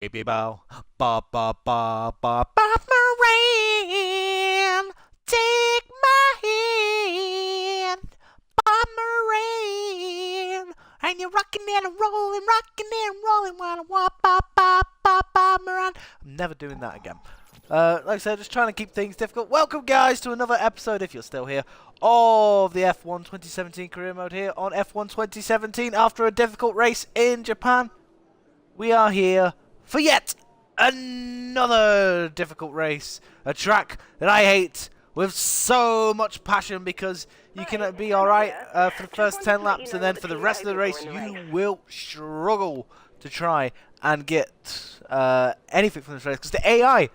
Baby bow, ba ba ba ba ba Moran, take my hand, Bob Moran, and you're rocking and rolling while I walk ba ba ba ba Moran. I'm never doing that again. Like I said, just trying to keep things difficult. Welcome, guys, to another episode, if you're still here, of the F1 2017 career mode here on F1 2017. After a difficult race in Japan, we are here for yet another difficult race. A track that I hate with so much passion because you can be alright for the first 10 laps and then for the rest of the race you will struggle to try and get anything from this race because the AI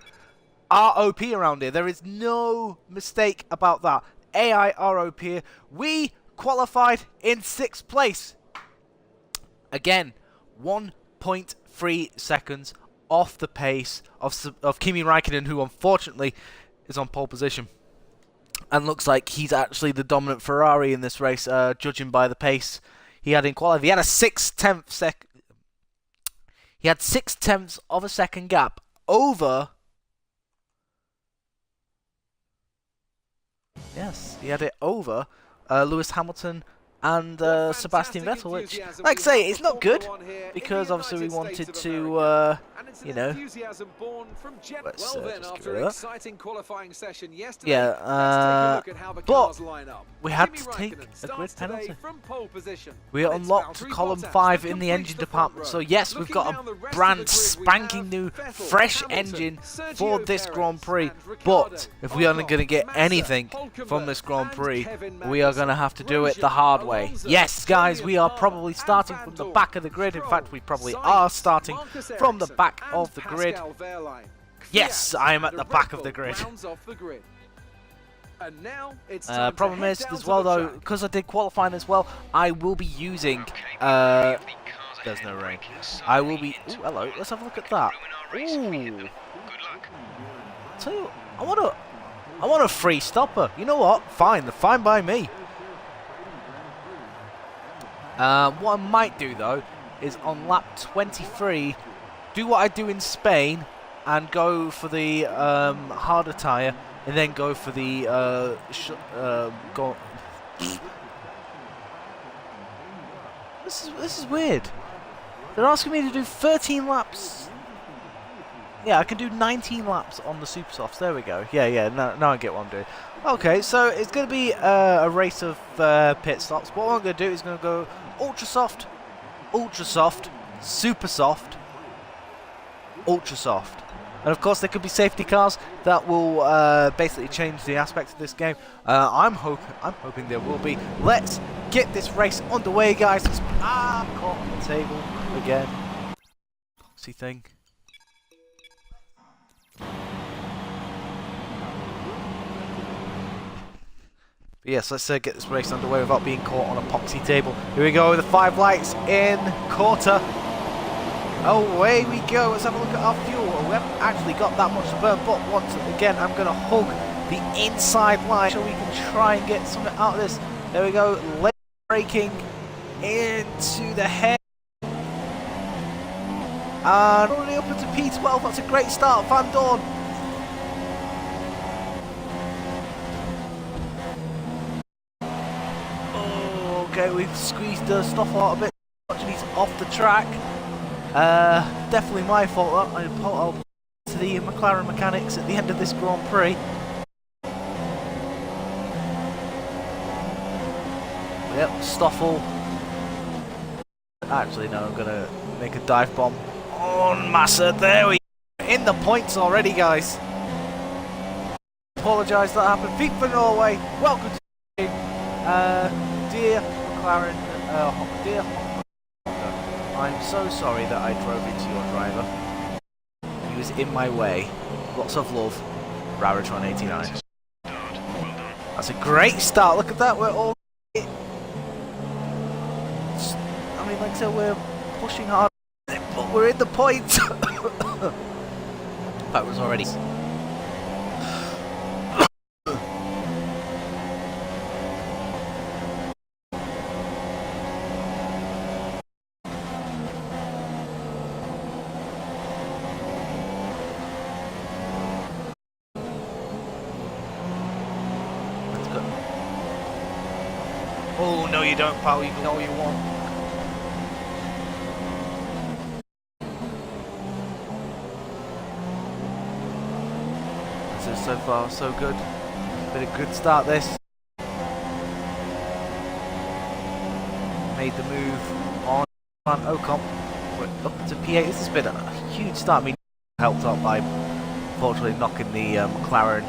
are OP around here. There is no mistake about that. AI are OP here. We qualified in 6th place. Again, 1.3 seconds off the pace of Kimi Räikkönen, who unfortunately is on pole position. And looks like he's actually the dominant Ferrari in this race, judging by the pace he had in qualifying. He had a 6/10 of a second gap over. Yes, he had it over Lewis Hamilton and Sebastian Vettel, which, like I say, it's not good because obviously we wanted to, you know, let's just get rid of that. Yeah, but we had to take a grid penalty. We unlocked column 5 in the engine department, so yes, we've got a brand spanking new, fresh engine for this Grand Prix, but if we are going to get anything from this Grand Prix, we are going to have to do it the hard way. Yes, guys, we are probably starting from the back of the grid. In fact, we probably are starting from the back of the grid. Yes, I am at the back of the grid. Problem is, as well, though, because I did qualifying as well, I will be using... there's no rain. I will be... Ooh, hello, let's have a look at that. Ooh. Tell you what, I want a free stopper. You know what? Fine by me. What I might do, though, is on lap 23, do what I do in Spain and go for the harder tyre, and then go for the This is weird. They're asking me to do 13 laps. Yeah, I can do 19 laps on the super softs. There we go. Yeah. Now I get what I'm doing. Okay, so it's going to be a race of pit stops. What I'm going to do is going to go ultra soft, super soft, ultra soft. And of course, there could be safety cars that will basically change the aspect of this game. I'm hoping there will be. Let's get this race underway, guys. I'm caught on the table again. See thing. But yes, let's get this race underway without being caught on a epoxy table. Here we go, the 5 lights in quarter. Away we go. Let's have a look at our fuel. We haven't actually got that much to burn, but once again, I'm going to hug the inside line so we can try and get something out of this. There we go, late braking into the head. And already up into P12. That's a great start, Van Dorn. Okay, we've squeezed the stuff out a bit. Actually, he's off the track. Definitely my fault. I'll to the McLaren mechanics at the end of this Grand Prix. Yep, Stoffel. Actually, no, I'm gonna make a dive bomb on Massa. There we go. In the points already, guys. Apologise that happened. FIFA Norway. Welcome to the game. Dear McLaren, dear Honda, I'm so sorry that I drove into your driver. He was in my way. Lots of love, Raritron89. That's a great start. Look at that. We're all... I mean, like I said, we're pushing hard, but we're in the points. That was already... Oh, no you don't, pal. You can all you want. So far, so good. Been a good start this. Made the move on Ocon. We're up to P8. This has been a huge start. I mean, helped out by unfortunately knocking the McLaren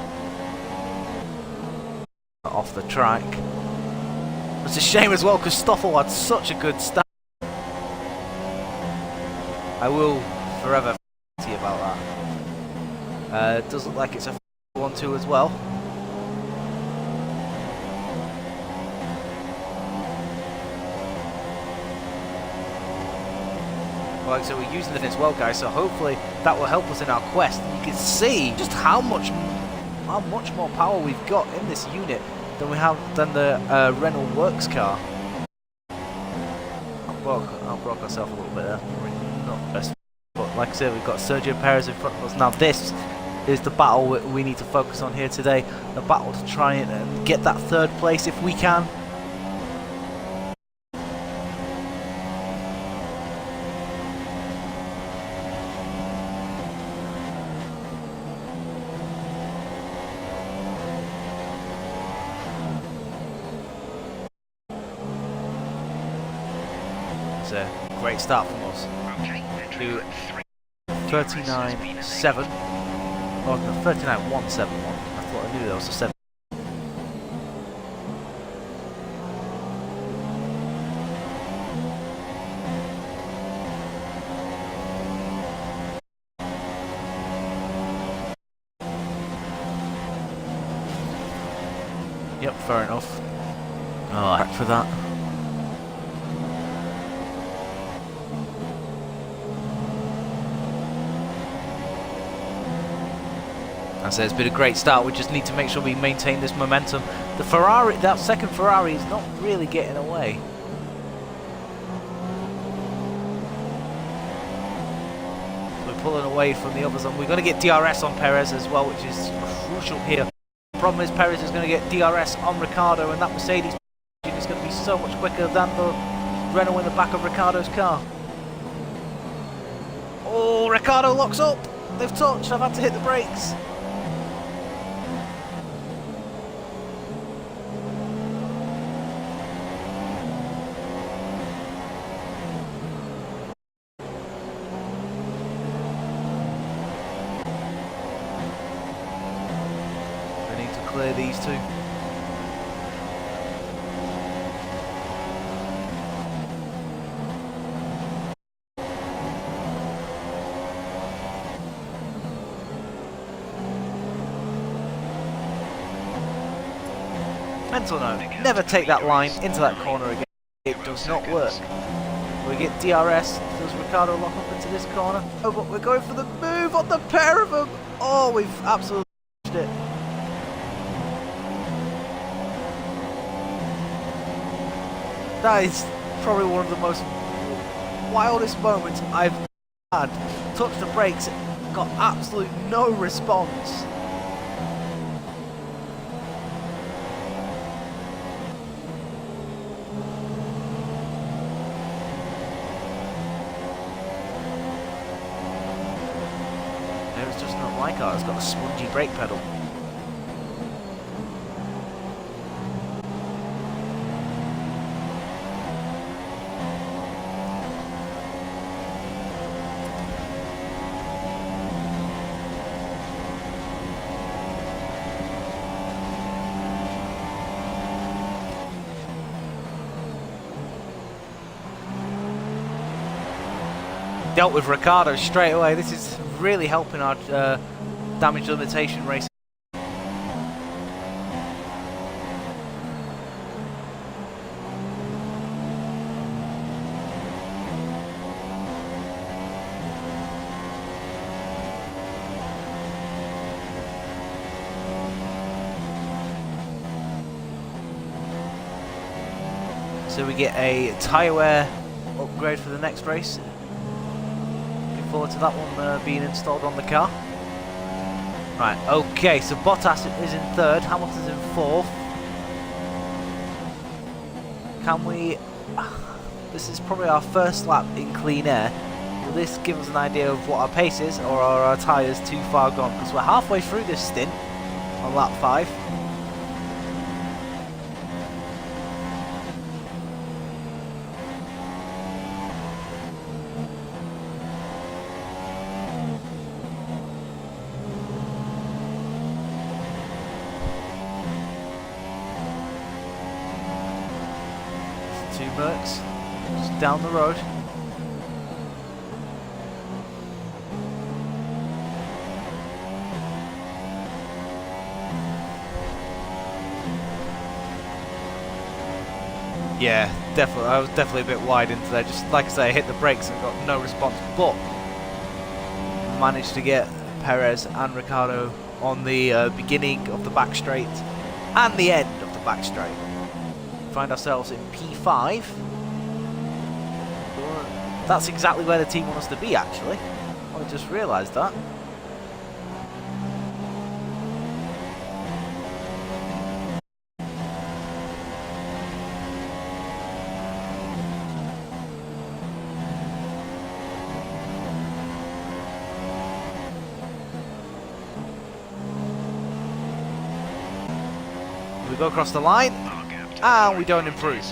off the track. It's a shame as well because Stoffel had such a good start. I will forever see about that. It does look like it's a 1-2 as well. Like, so we're using it as well, guys, so hopefully that will help us in our quest. And you can see just how much more power we've got in this unit than we have than the Renault Works car. I broke myself a little bit there. Not best, but like I said, we've got Sergio Perez in front of us. Now this is the battle we need to focus on here today. The battle to try and get that third place if we can. It's a great start from us. To 39.7. Oh no, 39.171. I thought I knew there was a 7. Yep, fair enough. Oh, back for that. So it's been a great start. We just need to make sure we maintain this momentum. The Ferrari, that second Ferrari, is not really getting away. We're pulling away from the others, and we're going to get DRS on Perez as well, which is crucial here. The problem is Perez is going to get DRS on Ricciardo, and that Mercedes is going to be so much quicker than the Renault in the back of Ricciardo's car. Oh, Ricciardo locks up. They've touched. I've had to hit the brakes. Clear these two. Mental note, never take that line into that corner again. It does not work. We get DRS, does Ricciardo lock up into this corner? Oh, but we're going for the move on the pair of them! Oh, we've absolutely it. That is probably one of the most wildest moments I've had. Touched the brakes, got absolute no response. No, it's just not my car, it's got a spongy brake pedal. Dealt with Ricciardo straight away. This is really helping our damage limitation race. So we get a tyre wear upgrade for the next race. Forward to that one being installed on the car. Right, okay, so Bottas is in third, Hamilton's in fourth. Can we... This is probably our first lap in clean air. Will this give us an idea of what our pace is, or are our tyres too far gone? Because we're halfway through this stint on lap 5. Two Mercs just down the road. Yeah, definitely. I was definitely a bit wide into there. Just like I say, I hit the brakes and got no response, but managed to get Perez and Ricciardo on the beginning of the back straight and the end of the back straight. Find ourselves in P5. That's exactly where the team want us to be, actually. I just realised that. We go across the line, and we don't improve.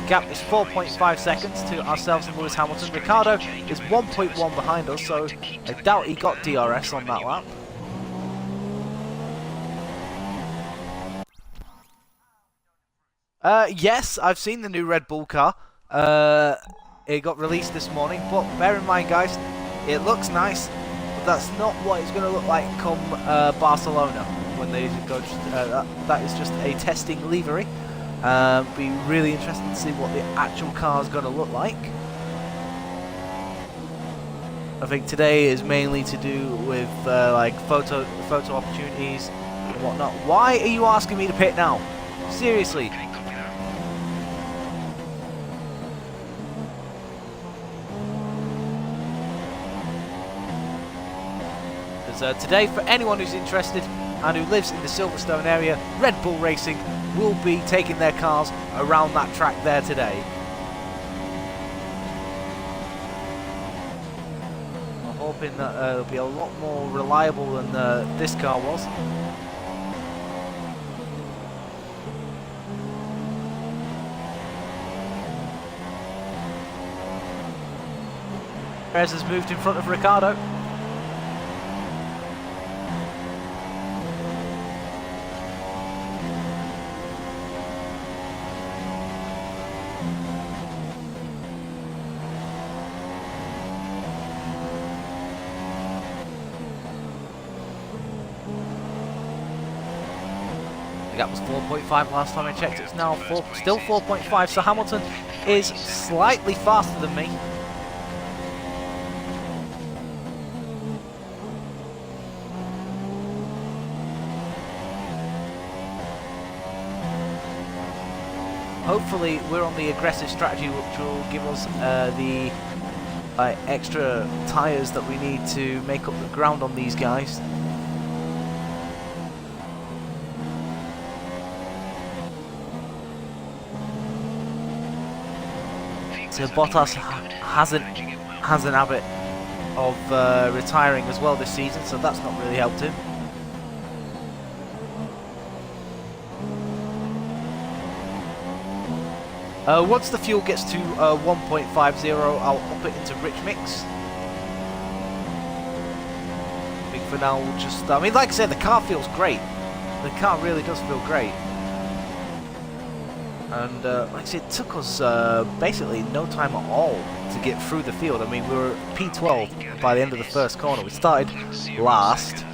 Gap is 4.5 seconds to ourselves and Lewis Hamilton. Ricciardo is 1.1 behind us, so I doubt he got DRS on that lap. Yes, I've seen the new Red Bull car. It got released this morning, but bear in mind, guys, it looks nice, but that's not what it's going to look like come Barcelona when they go. That is just a testing livery. Be really interested to see what the actual car is going to look like. I think today is mainly to do with like photo opportunities and whatnot. Why are you asking me to pit now? Seriously. Because today, for anyone who's interested and who lives in the Silverstone area, Red Bull Racing will be taking their cars around that track there today. I'm hoping that it'll be a lot more reliable than this car was. Perez has moved in front of Ricciardo. That was 4.5 last time I checked. It's now still 4.5, so Hamilton is slightly faster than me. Hopefully we're on the aggressive strategy which will give us the extra tyres that we need to make up the ground on these guys. So Bottas has an habit of retiring as well this season, so that's not really helped him. Once the fuel gets to 1.50, I'll up it into rich mix. I think for now we'll just... I mean, like I said, the car feels great. The car really does feel great. And like I said, it took us basically no time at all to get through the field. I mean, we were P12 by the end of the first corner. We started last.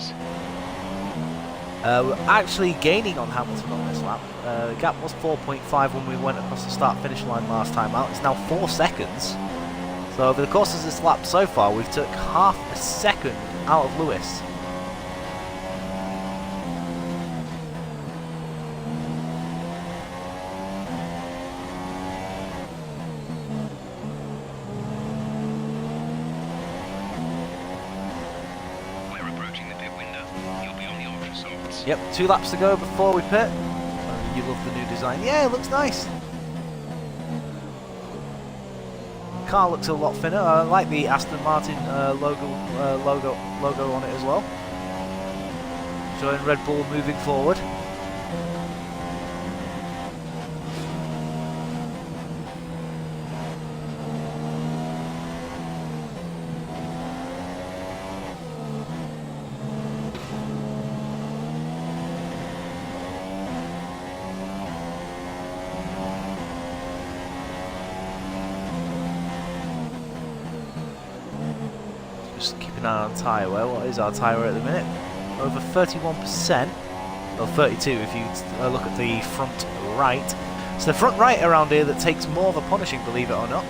We're actually gaining on Hamilton on this lap. The gap was 4.5 when we went across the start-finish line last time out. It's now 4 seconds. So over the course of this lap so far, we've took half a second out of Lewis. Yep, 2 laps to go before we pit. You love the new design. Yeah, it looks nice. car looks a lot thinner. I like the Aston Martin logo on it as well. Showing Red Bull moving forward. Just keep an eye on tyre wear. What is our tyre wear at the minute? Over 31%. Well, 32 if you look at the front right. It's the front right around here that takes more of a punishing, believe it or not.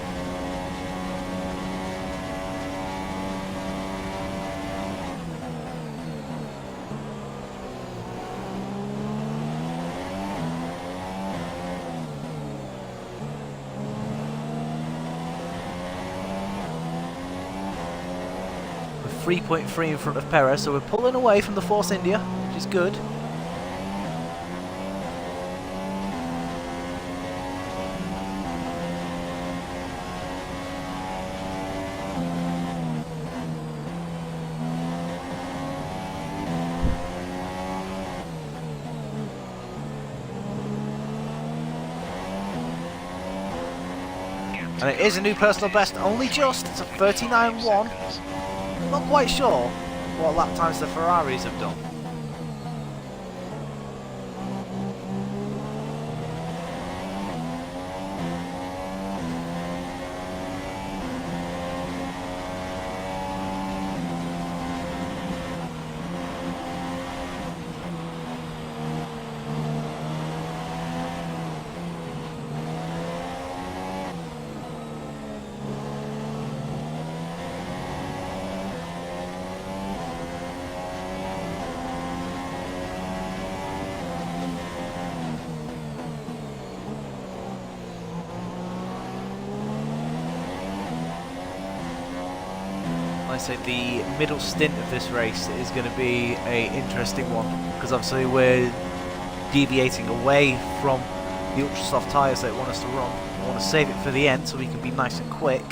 We're 3.3 in front of Perez, so we're pulling away from the Force India, which is good. And it is a new personal best, only just. It's a 39.1. Not quite sure what lap times the Ferraris have done. I say the middle stint of this race is going to be an interesting one, because obviously we're deviating away from the ultra soft tyres they want us to run. I want to save it for the end so we can be nice and quick.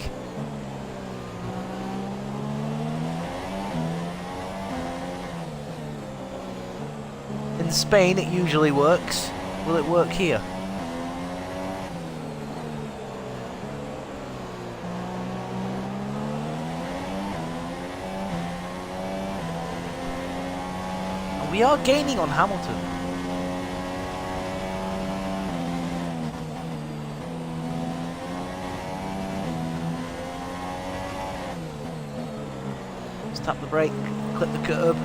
In Spain it usually works. Will it work here? We are gaining on Hamilton. Let's tap the brake, clip the curb.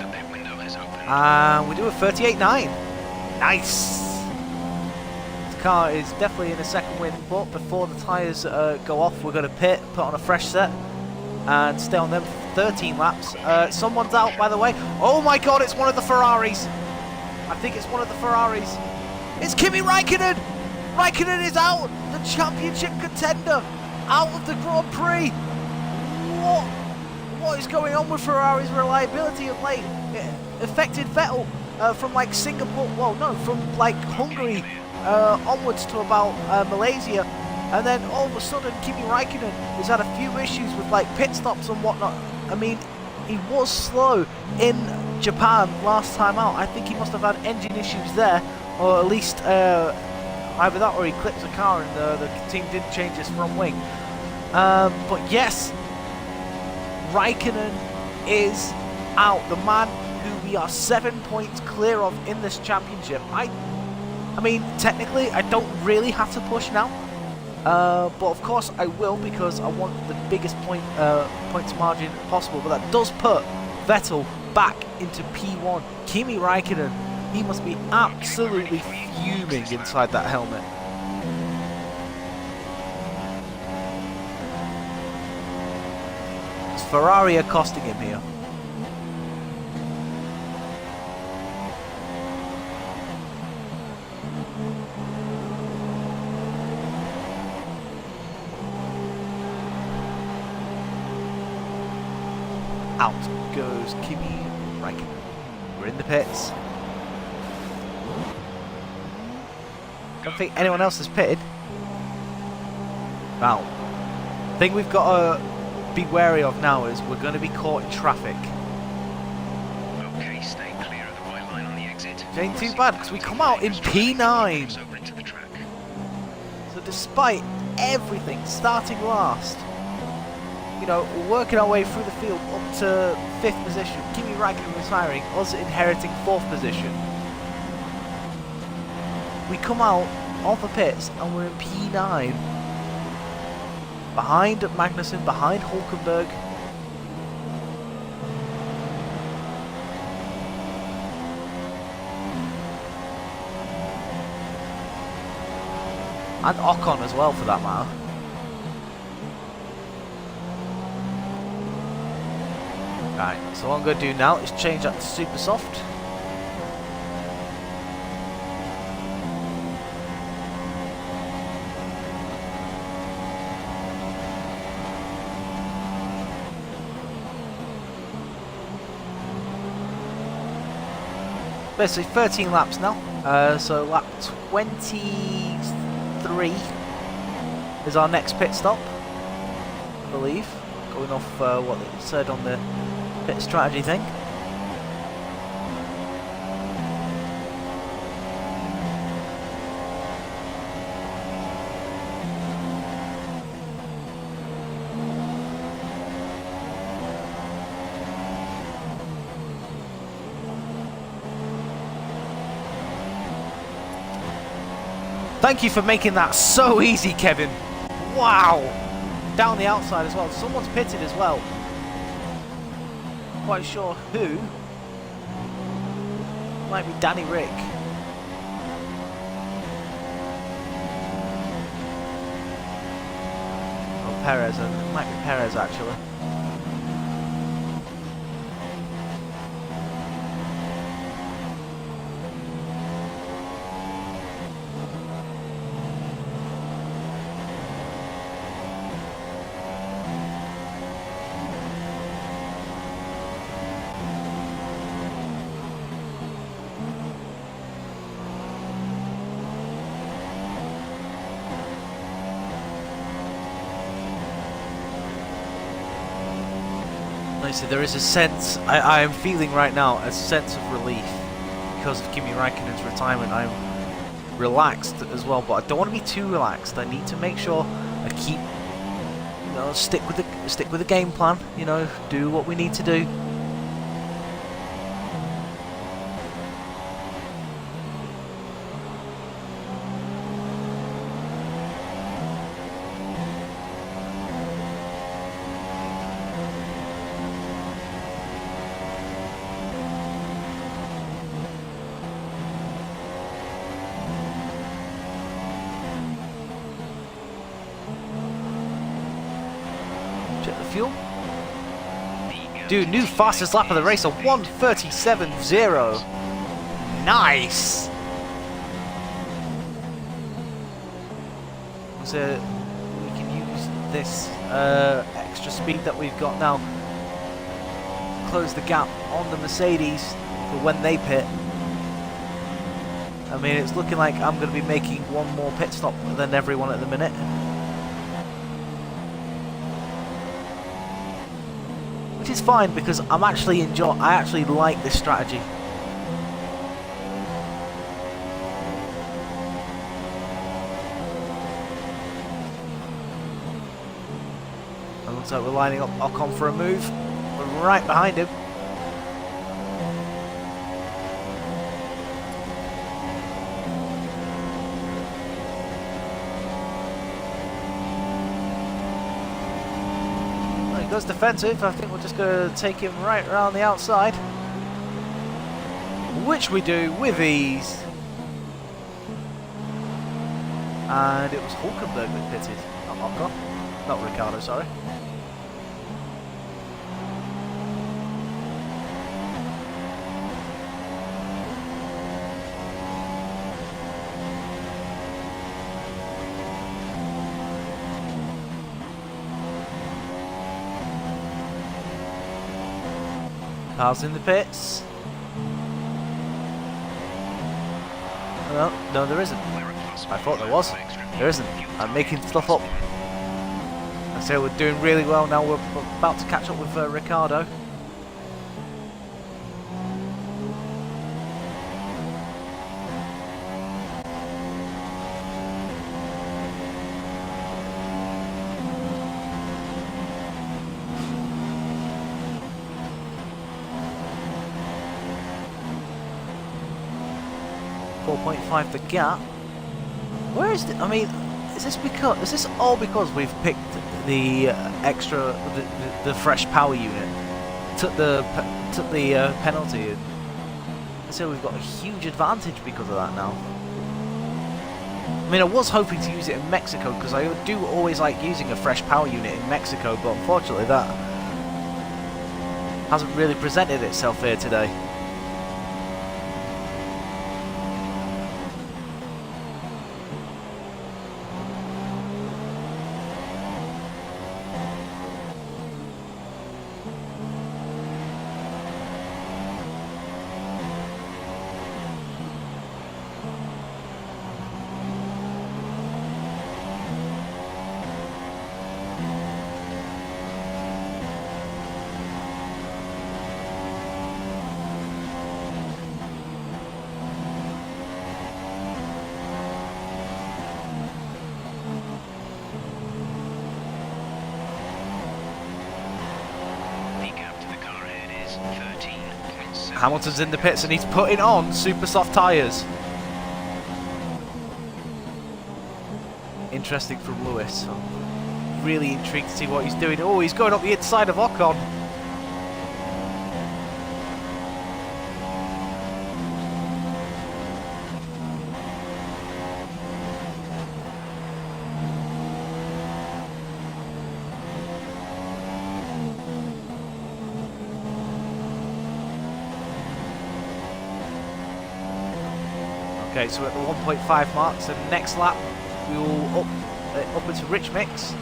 The pit window is open. And we do a 38.9. Nice! The car is definitely in a second win, but before the tyres go off, we're going to pit, put on a fresh set, and stay on them for 13 laps. Someone's out, by the way. Oh my god, it's one of the Ferraris. I think it's one of the Ferraris. It's Kimi Raikkonen. Raikkonen is out. The championship contender. Out of the Grand Prix. What is going on with Ferrari's reliability of late? It affected Vettel from like Singapore, well no, from like Hungary onwards to about Malaysia. And then all of a sudden, Kimi Raikkonen has had a few issues with like pit stops and whatnot. I mean, he was slow in Japan last time out. I think he must have had engine issues there, or at least either that or he clipped the car and the team didn't change his front wing. But yes, Raikkonen is out. The man who we are 7 points clear of in this championship. I mean, technically, I don't really have to push now. But of course I will, because I want the biggest points margin possible. But that does put Vettel back into P1. Kimi Raikkonen, he must be absolutely fuming inside that helmet. Is Ferrari are costing him here? Out goes Kimi Raikkonen. We're in the pits. I don't think anyone else has pitted. Now, the thing we've got to be wary of now is we're going to be caught in traffic. Okay, stay clear of the white line on the exit. It ain't too bad because we come out in P9. Over into the track. So despite everything, starting last, you know, we're working our way through the field up to 5th position. Kimi Räikkönen retiring, us inheriting 4th position. We come out of the pits and we're in P9. Behind Magnussen, behind Hulkenberg. And Ocon as well, for that matter. Right, so what I'm going to do now is change that to super soft. Basically 13 laps now, so lap 23 is our next pit stop, I believe, going off what it said on the pit strategy thing. Thank you for making that so easy, Kevin. Wow! Down the outside as well. Someone's pitted as well. Quite sure who. Might be Danny Rick. Or Perez. It might be Perez actually. Honestly, there is a sense, I am feeling right now, a sense of relief because of Kimi Räikkönen's retirement. I'm relaxed as well, but I don't want to be too relaxed. I need to make sure I keep, you know, stick with the game plan. You know, do what we need to do. Fuel. Dude, new fastest lap of the race, a 1:37.0. Nice. So we can use this extra speed that we've got now to close the gap on the Mercedes for when they pit. I mean, it's looking like I'm going to be making one more pit stop than everyone at the minute. Which is fine because I actually like this strategy. It looks like we're lining up Ocon for a move. We're right behind him. Goes defensive. I think we're just going to take him right around the outside, which we do with ease. And it was Hulkenberg that pitted, not Ocon, not Ricciardo, sorry. Cars in the pits. No, there isn't. I thought there was. There isn't. I'm making stuff up. So we're doing really well now. We're about to catch up with Ricardo. .5 the gap. Where is it? I mean, is this all because we've picked the extra the fresh power unit, took the penalty, and so we've got a huge advantage because of that now. I mean, I was hoping to use it in Mexico because I do always like using a fresh power unit in Mexico, but unfortunately that hasn't really presented itself here today. Hamilton's in the pits and he's putting on super soft tyres. Interesting from Lewis. I'm really intrigued to see what he's doing. Oh, he's going up the inside of Ocon. Okay, so at the 1.5 mark, so next lap we will up into rich mix.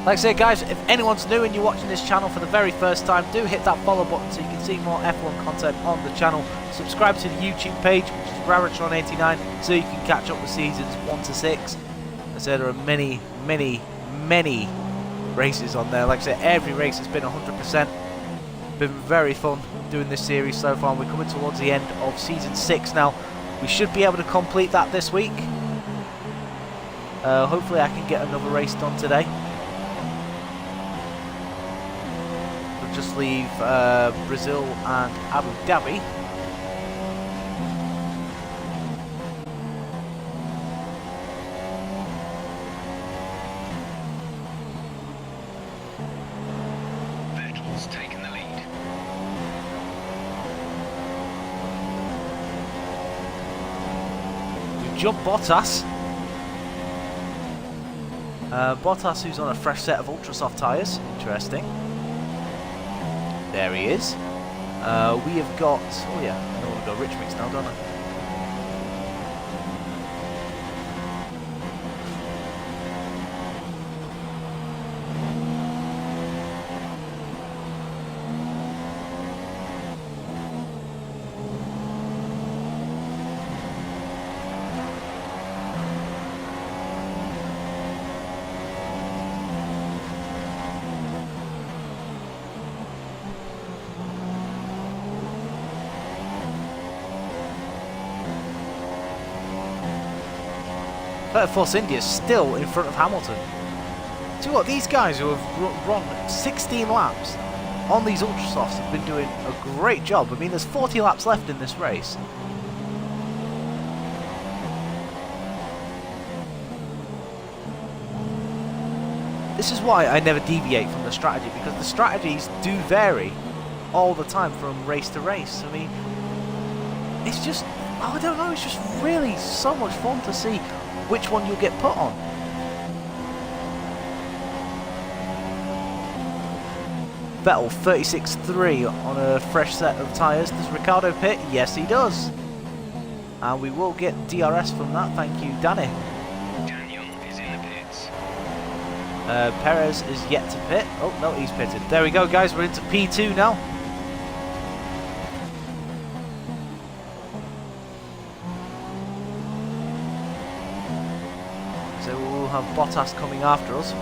Like I say, guys, if anyone's new and you're watching this channel for the very first time, do hit that follow button so you can see more F1 content on the channel. Subscribe to the YouTube page, which is Raratron89, so you can catch up with seasons 1 to 6. As there are many, many, many races on there. Like I said, every race has been 100%. Been very fun doing this series so far, and we're coming towards the end of season 6 now. We should be able to complete that this week. Hopefully I can get another race done today. We'll just leave Brazil and Abu Dhabi. Taken the lead. Jump Bottas. Bottas, who's on a fresh set of ultra soft tyres. Interesting. There he is. We have got. Oh yeah, I want to go rich mix now, don't I? Force India is still in front of Hamilton. See what, these guys who have run 16 laps on these ultra softs have been doing a great job. I mean, there's 40 laps left in this race. This is why I never deviate from the strategy, because the strategies do vary all the time from race to race. I mean, it's just, I don't know, it's just really so much fun to see which one you'll get put on. Vettel 36.3 on a fresh set of tyres. Does Ricardo pit? Yes, he does. And we will get DRS from that. Thank you, Danny. Daniel is in the pits. Perez is yet to pit. Oh, no, he's pitted. There we go, guys. We're into P2 now. So we'll have Bottas coming after us.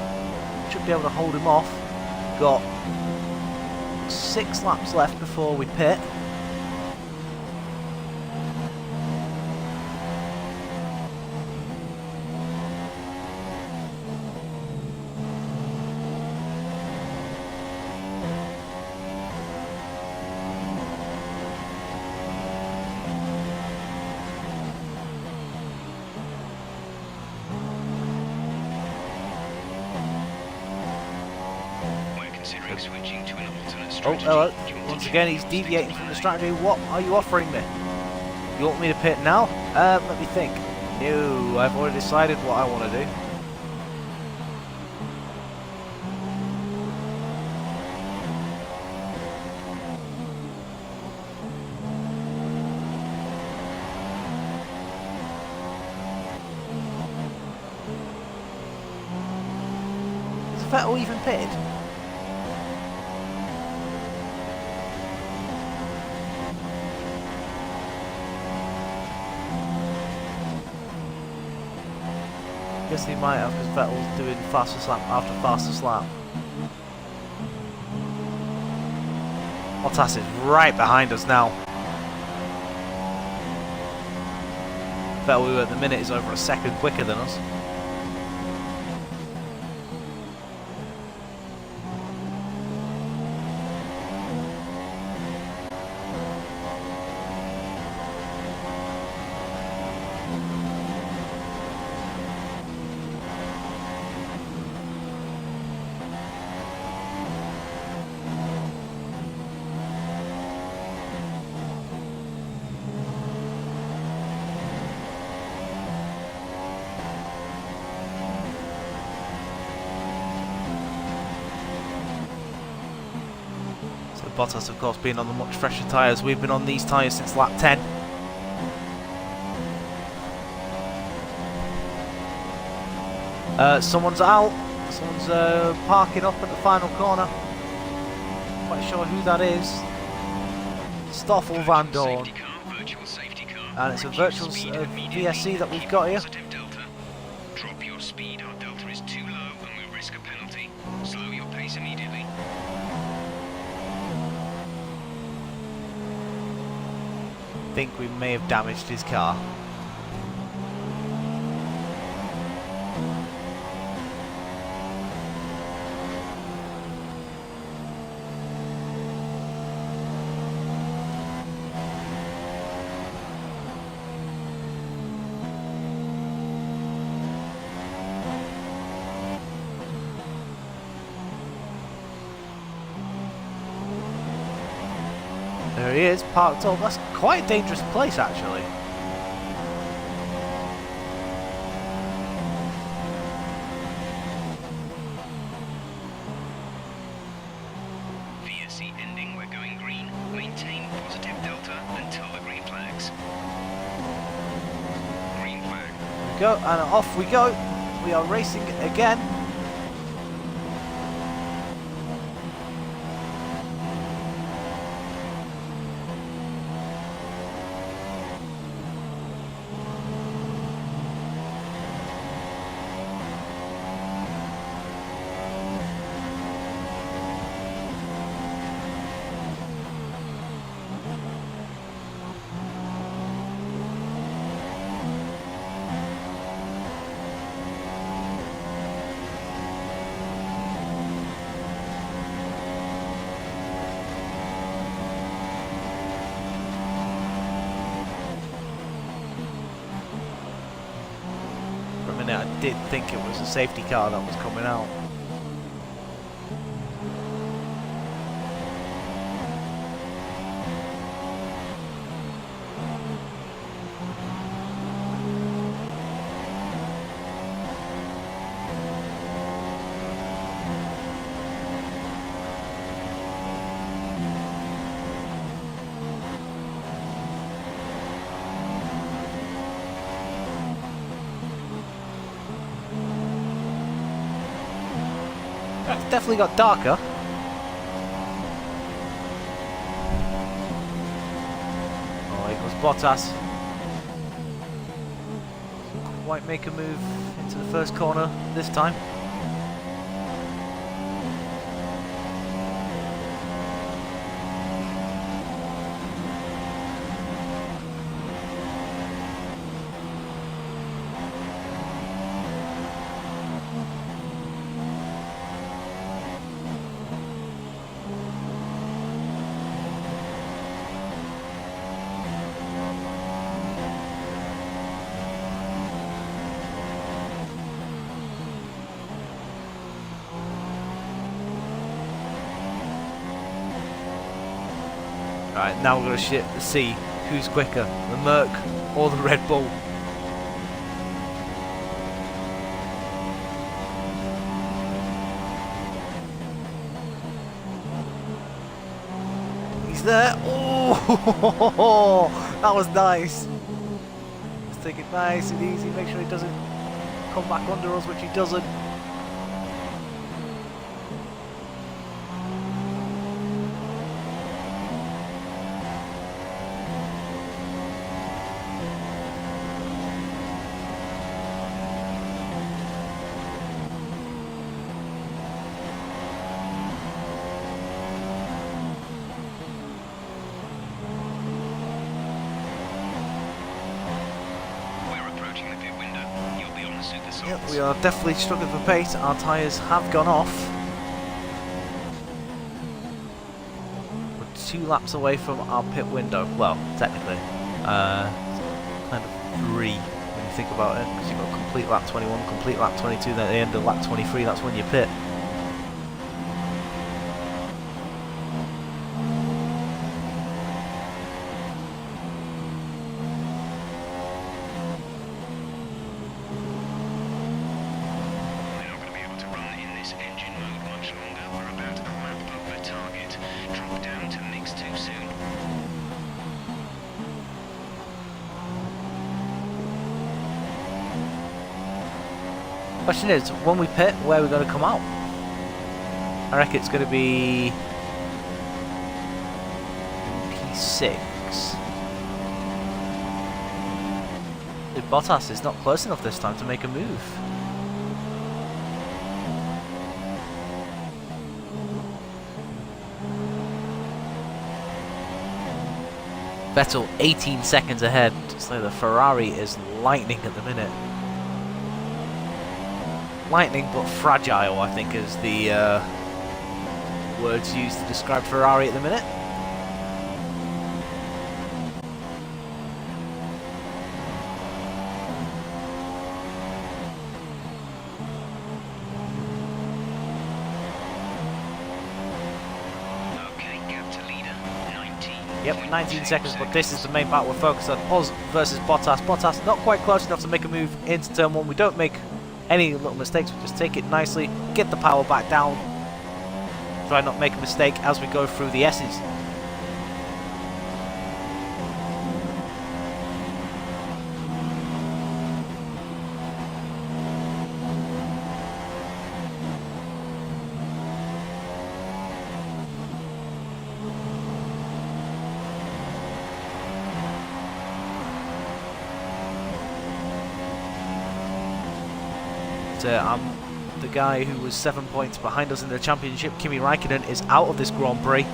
Should be able to hold him off. Got 6 laps left before we pit. Switching to an alternate Oh, strategy. hello. Once again, he's deviating from the strategy. What are you offering me? You want me to pit now? Let me think. No, I've already decided what I want to do. Is Vettel even pitted? Guess he might have, because Vettel's doing fastest lap after fastest lap. Bottas is right behind us now. Vettel, who at the minute is over a second quicker than us. Bottas, of course, being on the much fresher tyres. We've been on these tyres since lap 10. Someone's out. Someone's parking up at the final corner. Quite sure who that is. Stoffel Van Dorn. And it's a virtual VSC that we've got here. Drop your speed, our delta is too low and we risk a penalty. Slow your pace immediately. I think we may have damaged his car. There he is, parked up. That's quite a dangerous place, actually. VSC ending, we're going green. Maintain positive delta until the green flags. Green flag. There we go, and off we go. We are racing again. I did think it was a safety car that was coming out. It's definitely got darker. Oh, here goes Bottas. quite make a move into the first corner this time. Right, now we're going to see who's quicker, the Merc or the Red Bull. He's there. Oh, that was nice. Let's take it nice and easy, make sure he doesn't come back under us, which he doesn't. Yep, we are definitely struggling for pace. Our tyres have gone off. We're 2 laps away from our pit window. Well, technically. Kind of 3 when you think about it. Because you've got complete lap 21, complete lap 22, then at the end of lap 23, that's when you pit. Question is, when we pit, where are we going to come out? I reckon it's going to be P6. If Bottas is not close enough this time to make a move. Vettel 18 seconds ahead, so the Ferrari is lightning at the minute. Lightning but fragile, I think, is the words used to describe Ferrari at the minute. Okay, gap to leader, 19. Yep, 19 seconds, but this is the main battle we're focused on. Us versus Bottas. Bottas not quite close enough to make a move into turn 1. We don't make any little mistakes, we just take it nicely, get the power back down, try not make a mistake as we go through the S's. I'm the guy who was 7 points behind us in the championship. Kimi Räikkönen is out of this Grand Prix.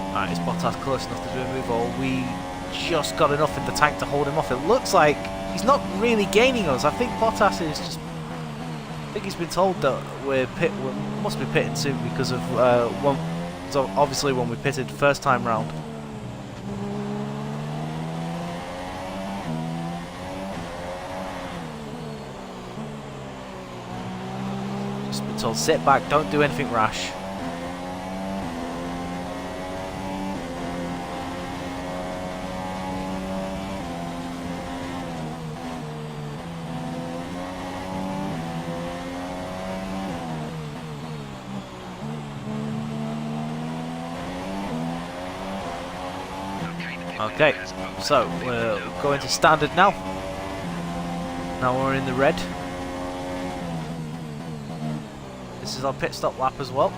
Alright, is Bottas close enough to do a move, or we just got enough in the tank to hold him off? It looks like he's not really gaining us. I think Bottas is just... I think he's been told that we must be pitting soon because of so obviously when we pitted first time round. So sit back, don't do anything rash. Okay, so we're going to standard now. Now we're in the red. This is our pit stop lap as well.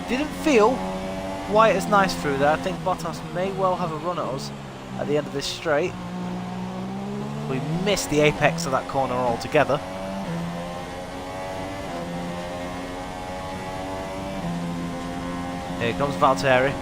Didn't feel quite as nice through there. I think Bottas may well have a run at us at the end of this straight. We missed the apex of that corner altogether. Here comes Valtteri.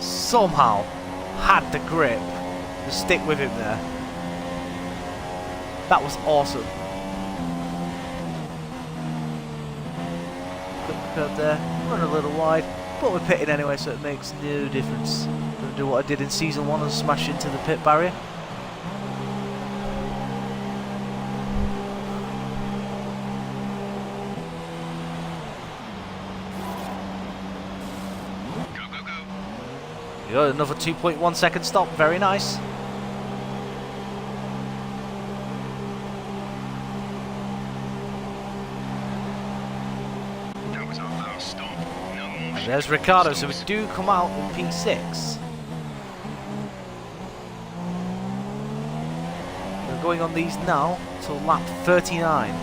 Somehow had the grip to stick with him there. That was awesome. Quick curve there, run a little wide, but we're pitting anyway, so it makes no difference. Gonna do what I did in season 1 and smash into the pit barrier. Another 2.1 second stop, very nice. That was our last stop. No more. And there's Ricciardo, so we do come out in P6. We're going on these now till lap 39.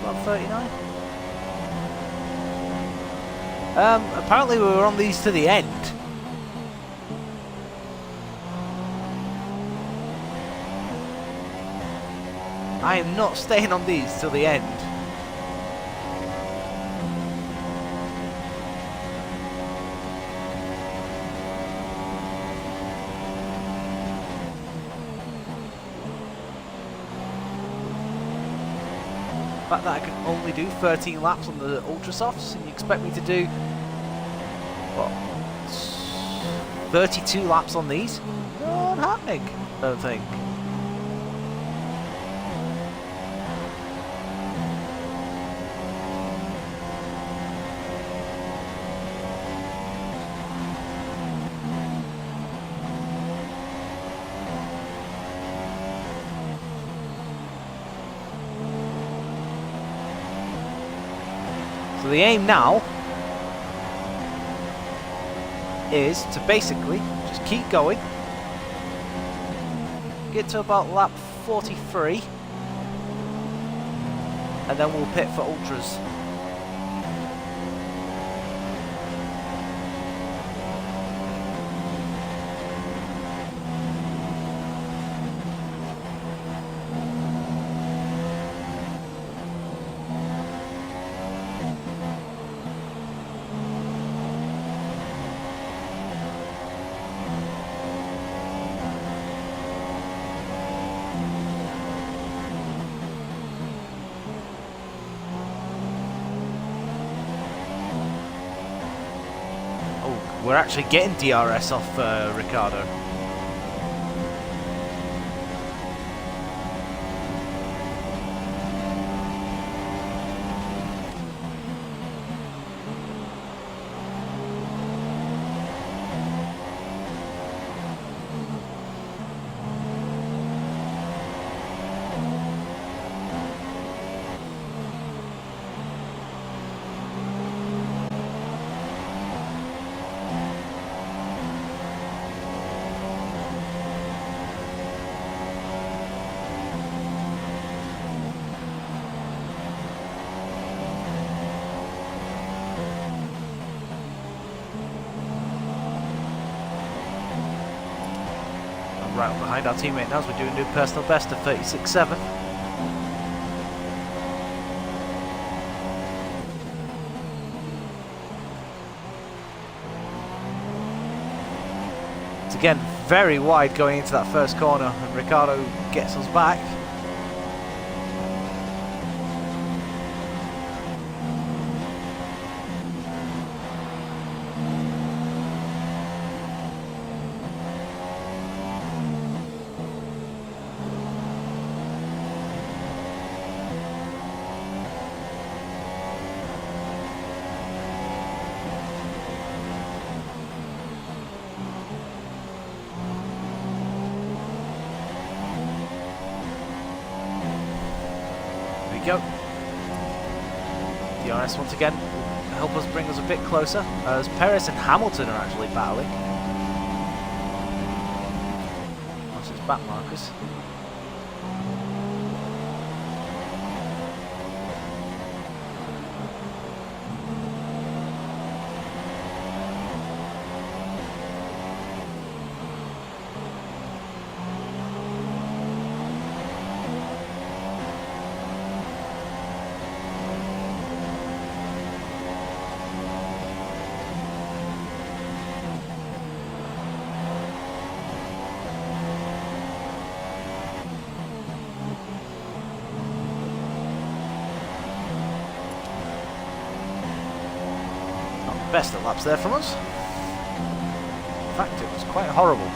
About 39. Apparently we were on these to the end. I am not staying on these till the end. The fact that I can only do 13 laps on the ultra softs, and you expect me to do what, 32 laps on these? Not happening, I don't think. So the aim now is to basically just keep going, get to about lap 43, and then we'll pit for ultras. We're actually getting DRS off Ricciardo. Right behind our teammate now as we do a new personal best of 36.7. It's again very wide going into that first corner, and Ricciardo gets us back. go. DRS once again will help us bring us a bit closer, as Perez and Hamilton are actually battling. That's his back markers. Best of laps there from us. In fact, it was quite horrible.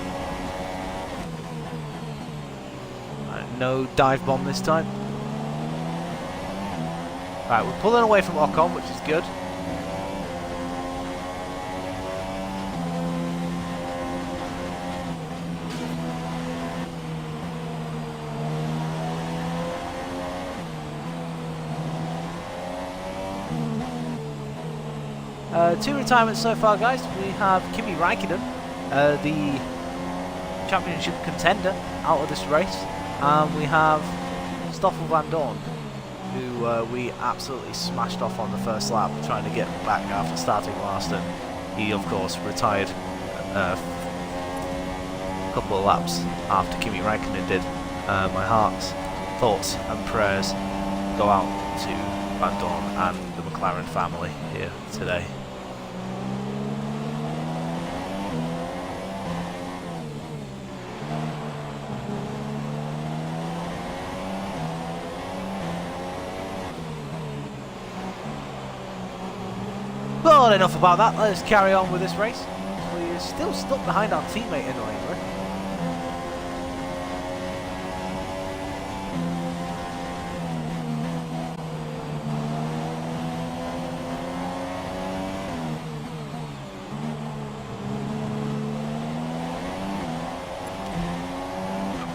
No dive bomb this time. Right, we're pulling away from Ocon, which is good. Two retirements so far, guys. We have Kimi Räikkönen, the championship contender, out of this race, and we have Stoffel van Dorn, who we absolutely smashed off on the first lap, trying to get back after starting last, and he, of course, retired a couple of laps after Kimi Räikkönen did. My hearts, thoughts, and prayers go out to Van Dorn and the McLaren family here today. But enough about that, let's carry on with this race. We're still stuck behind our teammate, annoyingly.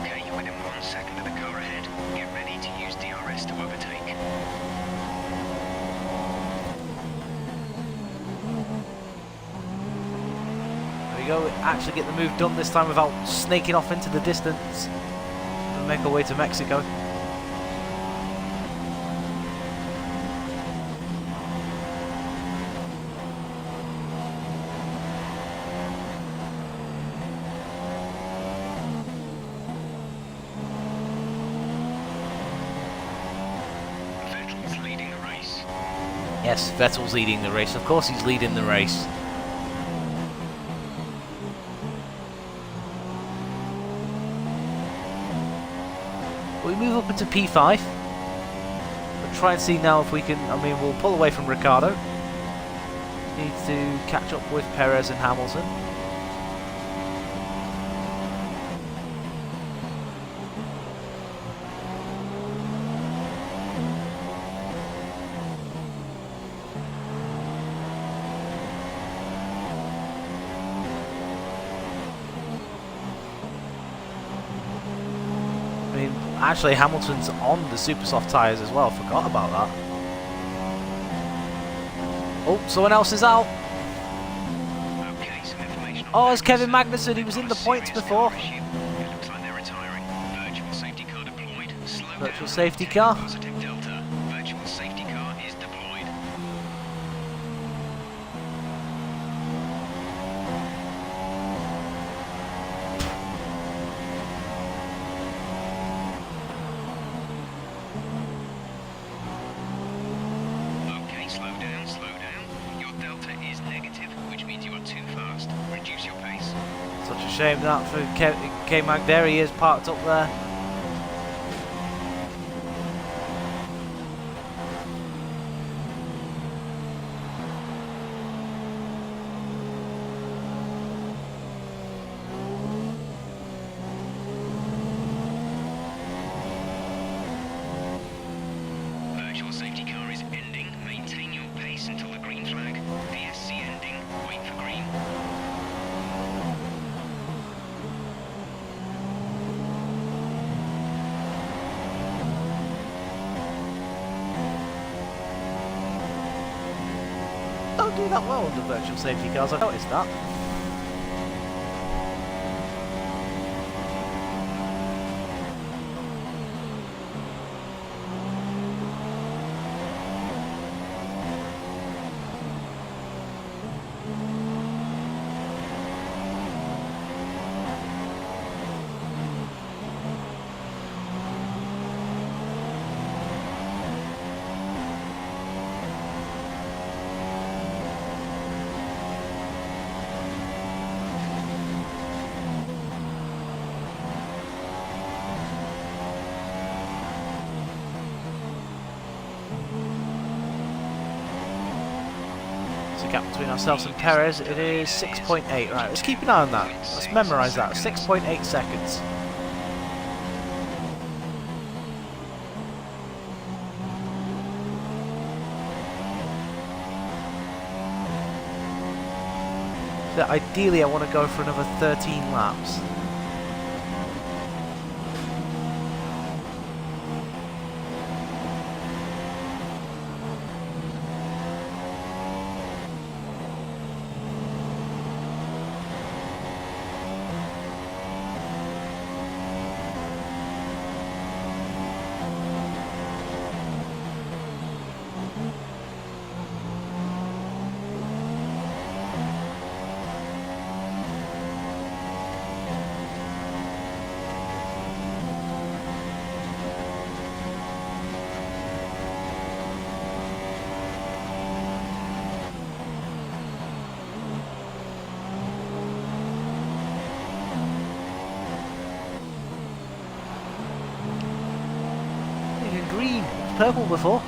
Okay, you're within 1 second of the car ahead. Get ready to use DRS to overtake. Go actually get the move done this time without snaking off into the distance and make our way to Mexico. Vettel's leading the race. Yes, Vettel's leading the race. Of course he's leading the race. We move up into P5. We'll try and see now if we can. I mean, we'll pull away from Ricciardo. Need to catch up with Perez and Hamilton. Actually, Hamilton's on the super soft tyres as well. Forgot about that. Oh, someone else is out. Okay, some information on Oh, it's Kevin Magnussen. He was in the points before. It looks like they're retiring. Virtual safety car deployed. Slow Virtual down. safety car. Positive delta. Virtual safety car is deployed. Okay, slow down, slow down. Your delta is negative, which means you are too fast. Reduce your pace. Such a shame that for K-Mag. There he is, parked up there. Virtual safety car is ending. Maintain your pace until the green flag. VSC ending. Wait for green. don't do that well under virtual safety cars, I've noticed that. Gap between ourselves and Perez, it is 6.8. Right, let's keep an eye on that. Let's memorise that. 6.8 seconds. So ideally, I want to go for another 13 laps. Green, purple before.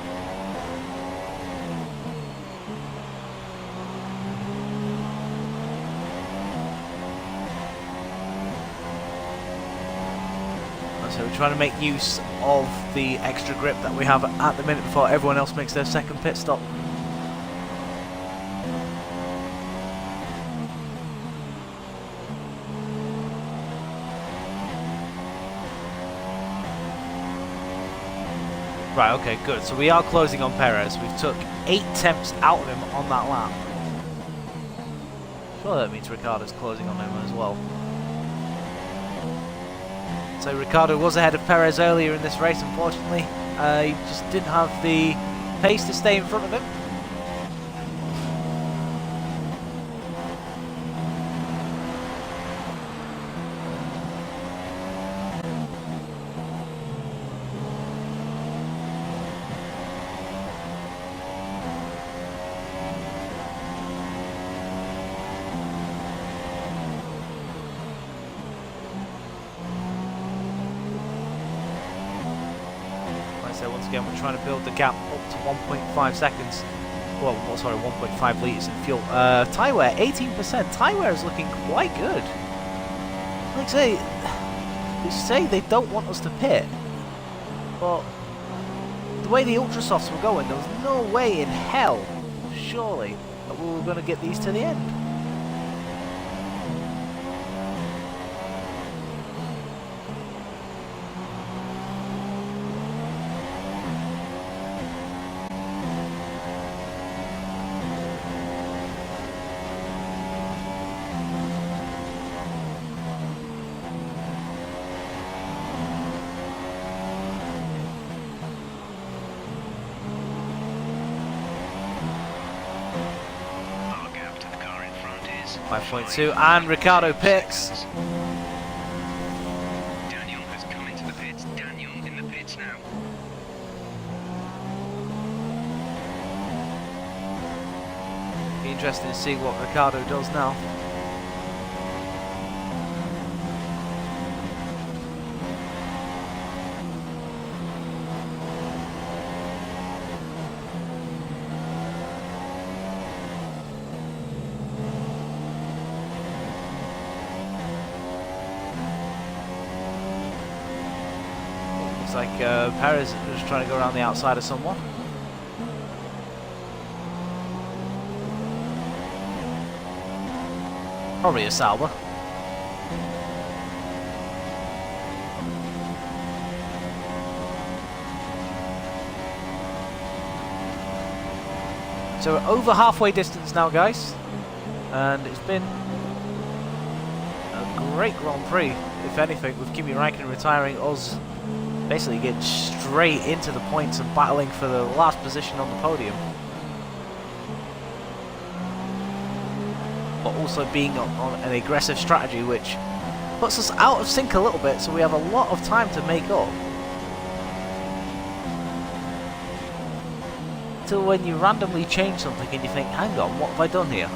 So we're trying to make use of the extra grip that we have at the minute before everyone else makes their second pit stop. Right, okay, good. So we are closing on Perez. We've took 8 tenths out of him on that lap. Sure, that means Ricciardo's closing on him as well. So Ricciardo was ahead of Perez earlier in this race, unfortunately. He just didn't have the pace to stay in front of him. So once again, we're trying to build the gap up to 1.5 seconds. Well, sorry, 1.5 litres in fuel. Tyre wear, 18%. Tyre wear is looking quite good. Like I say, they say they don't want us to pit, but the way the Ultra Softs were going, there was no way in hell, surely, that we were going to get these to the end. Our gap to the car in front is 5.2, and Ricciardo pits. Daniel has come into the pits. Daniel in the pits now. Be interesting to see what Ricciardo does now. Looks like Perez is just trying to go around the outside of someone. Probably a Sauber. So we're over halfway distance now, guys, and it's been a great Grand Prix, if anything, with Kimi Räikkönen retiring, us basically getting straight into the points and battling for the last position on the podium. But also being on an aggressive strategy, which puts us out of sync a little bit, so we have a lot of time to make up. Till when you randomly change something and you think, hang on, what have I done here?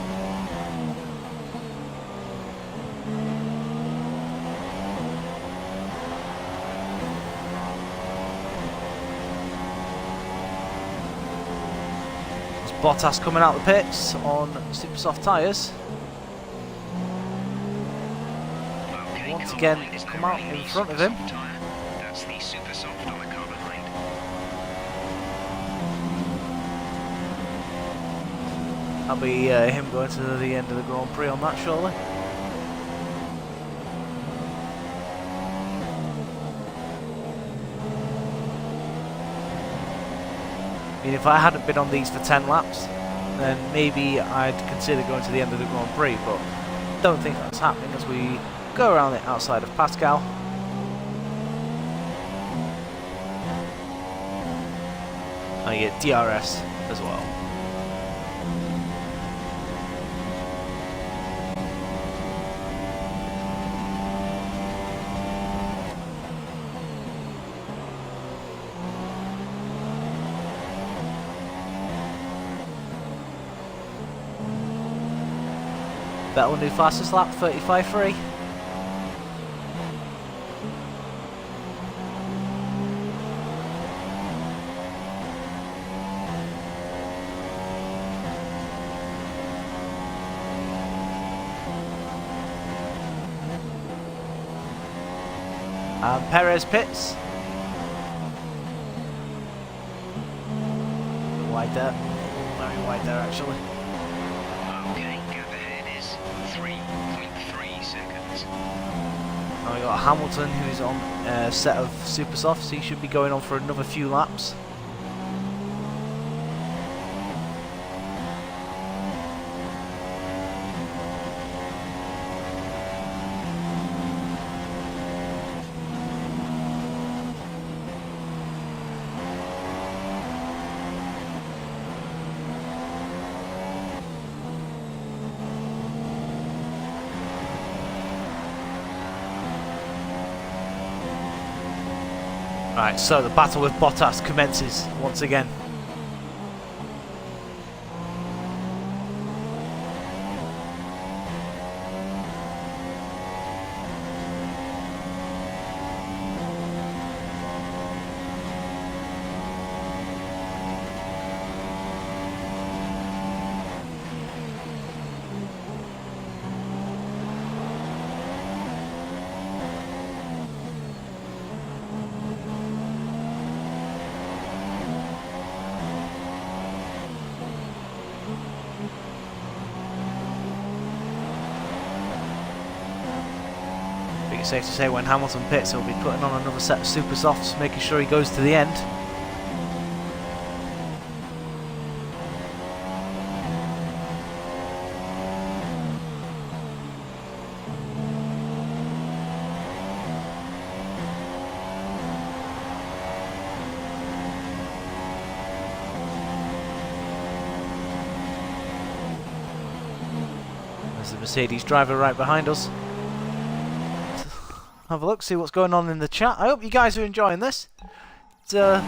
It's Bottas coming out the pits on super soft tyres. Once again, come out in front of him. That's the super soft on the car behind. That'll be him going to the end of the Grand Prix on that, surely. I mean, if I hadn't been on these for 10 laps, then maybe I'd consider going to the end of the Grand Prix, but don't think that's happening as we go around it outside of Pascal. I get DRS as well. Vettel new fastest lap, 35.3. And Perez pits. Wide there. Very wide there, actually. Okay, gap ahead is 3.3 seconds. Now we got Hamilton, who's on a set of super softs. He should be going on for another few laps. Right, so the battle with Bottas commences once again. It's safe to say when Hamilton pits, he'll be putting on another set of super softs, making sure he goes to the end. There's the Mercedes driver right behind us. Have a look, see what's going on in the chat. I hope you guys are enjoying this. It's not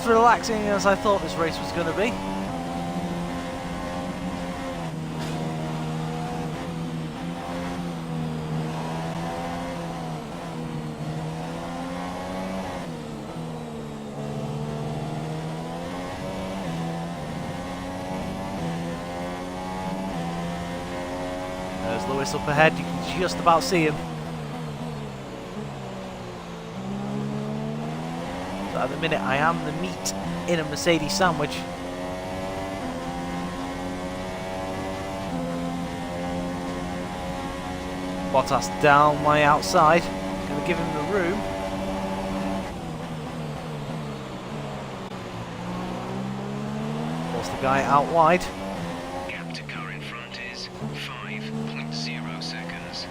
as relaxing as I thought this race was going to be. There's Lewis up ahead, you can just about see him. So at the minute I am the meat in a Mercedes sandwich. Bottas down my outside, going to give him the room. There's the guy out wide. Gap to car in front is 5.0 seconds.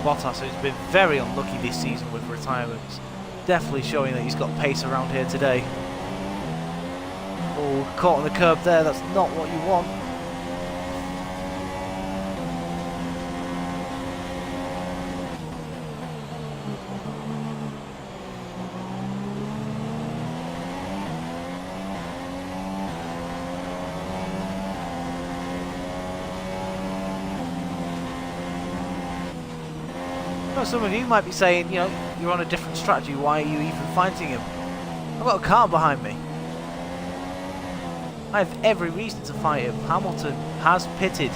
Bottas, who's been very unlucky this season with retirements, definitely showing that he's got pace around here today. Oh, caught on the curb there, that's not what you want. Well, some of you might be saying, you know, you're on a different strategy, why are you even fighting him? I've got a car behind me. I have every reason to fight him. Hamilton has pitted.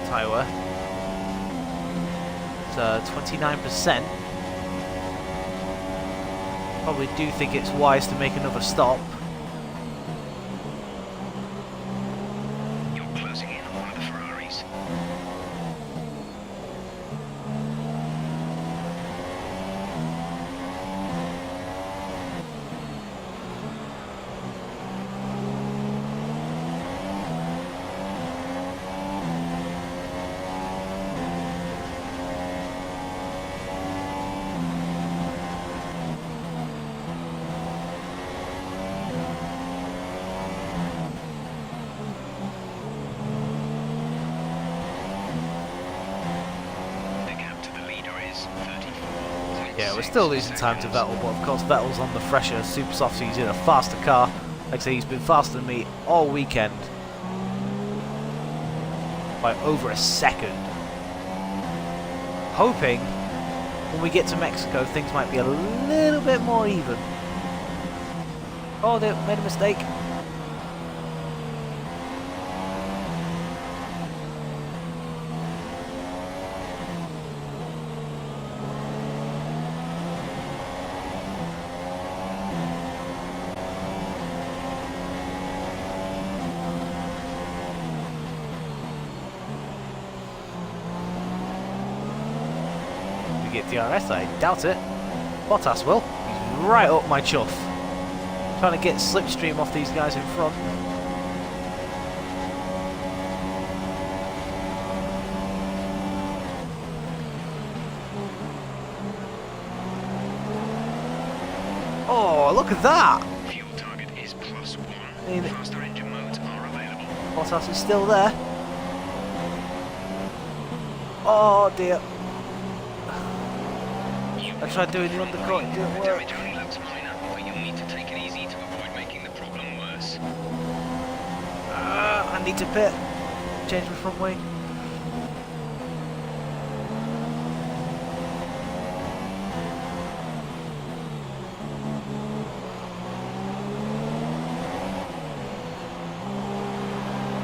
Tyre wear. It's 29%. Probably do think it's wise to make another stop. You're closing in on one of the Ferraris. Yeah, we're still losing time to Vettel, but of course Vettel's on the fresher, super soft, so he's in a faster car. Like I say, he's been faster than me all weekend by over a second. Hoping when we get to Mexico things might be a little bit more even. Oh, they made a mistake. Get DRS, I doubt it. Bottas will. He's right up my chuff. Trying to get slipstream off these guys in front. Oh, look at that! Fuel target is +1. I mean, Faster engine modes are available. Bottas is still there. Oh dear. I tried doing the undercut, it didn't The work. damage only looks minor, but you'll need to take it easy to avoid making the problem worse. I need to pit. Change my front wing.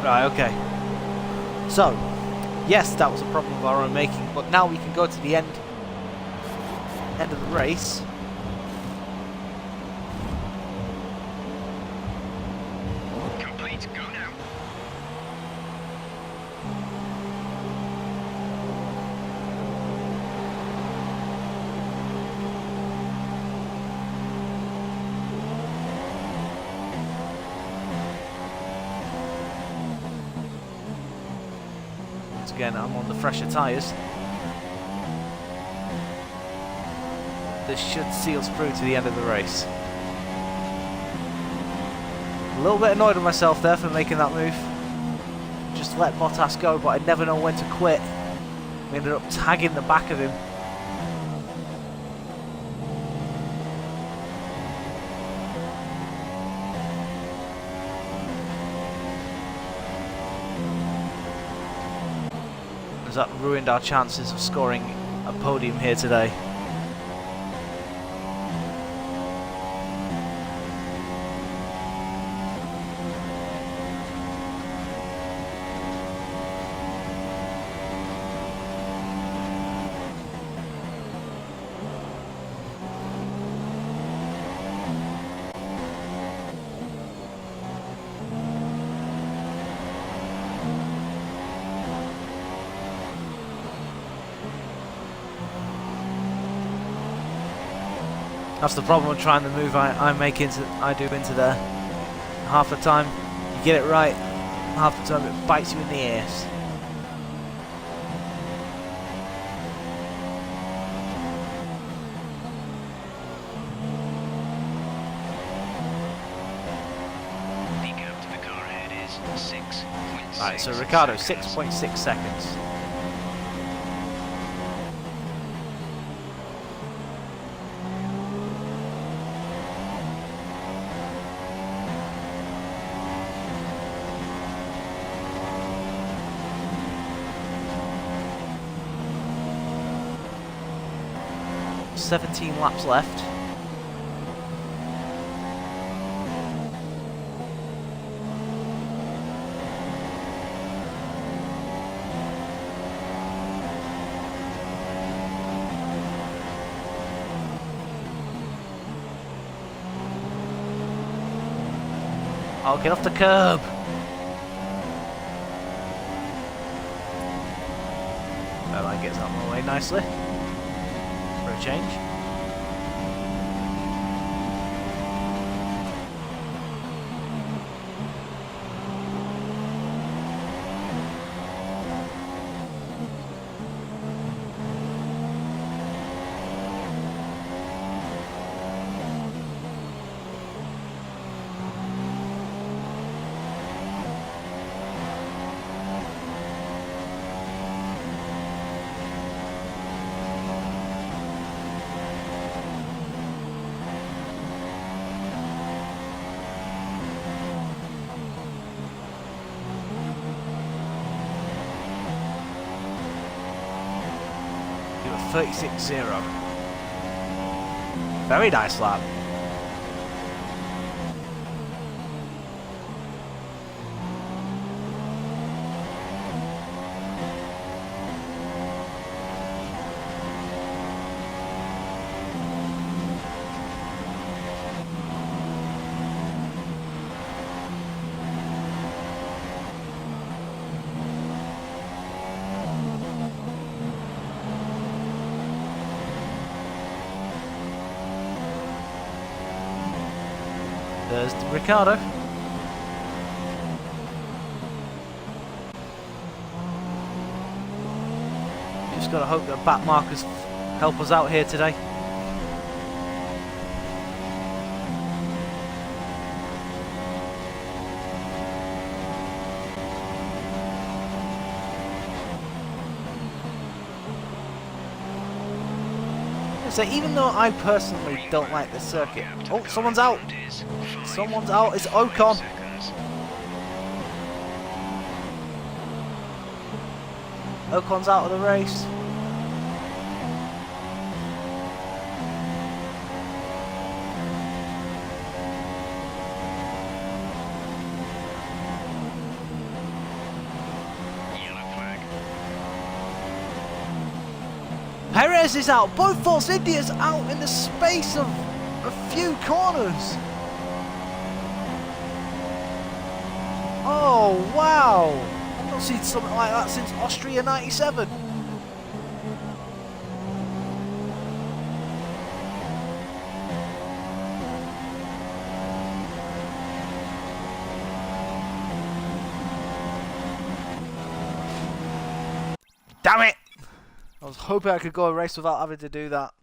Right, okay. So, yes, that was a problem of our own making, but now we can go to the end of the race. Complete, go now. Once again, I'm on the fresher tyres. This should see us through to the end of the race. A little bit annoyed with myself there for making that move. Just let Bottas go, but I never know when to quit. We ended up tagging the back of him. As that ruined our chances of scoring a podium here today. That's the problem with trying the move I do into there. Half the time you get it right, half the time it bites you in the ass. The gap to the car ahead is 6.6. Right, so Ricciardo, 6.6 seconds. .17 laps left. Oh, get off the curb! Well, that gets out of the way nicely. For a change. Do a 36.0. Very nice lap. There's Ricciardo. Just gotta hope that back markers help us out here today. So even though I personally don't like the circuit, oh, someone's out. Someone's out. It's Ocon. Ocon's out of the race. Perez is out. Both Force India's out in the space of a few corners. Oh, wow. I've not seen something like that since Austria 97. Damn it! I was hoping I could go a race without having to do that.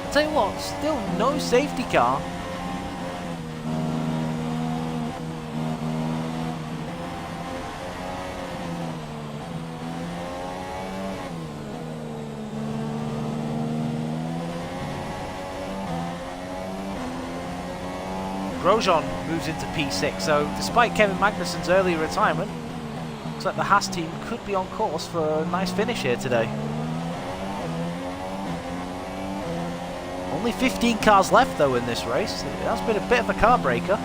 I'll tell you what, still no safety car. Grosjean moves into P6, so despite Kevin Magnussen's early retirement, looks like the Haas team could be on course for a nice finish here today. Only 15 cars left though in this race. It has been a bit of a car breaker.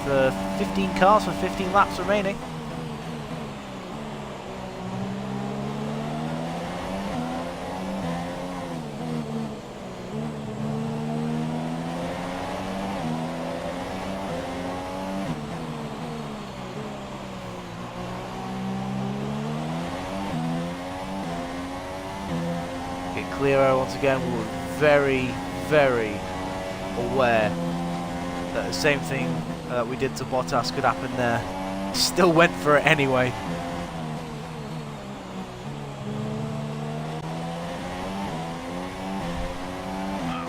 With 15 cars for 15 laps remaining. clear air once again. We were very, very aware that the same thing that we did to Bottas could happen there. Still went for it anyway.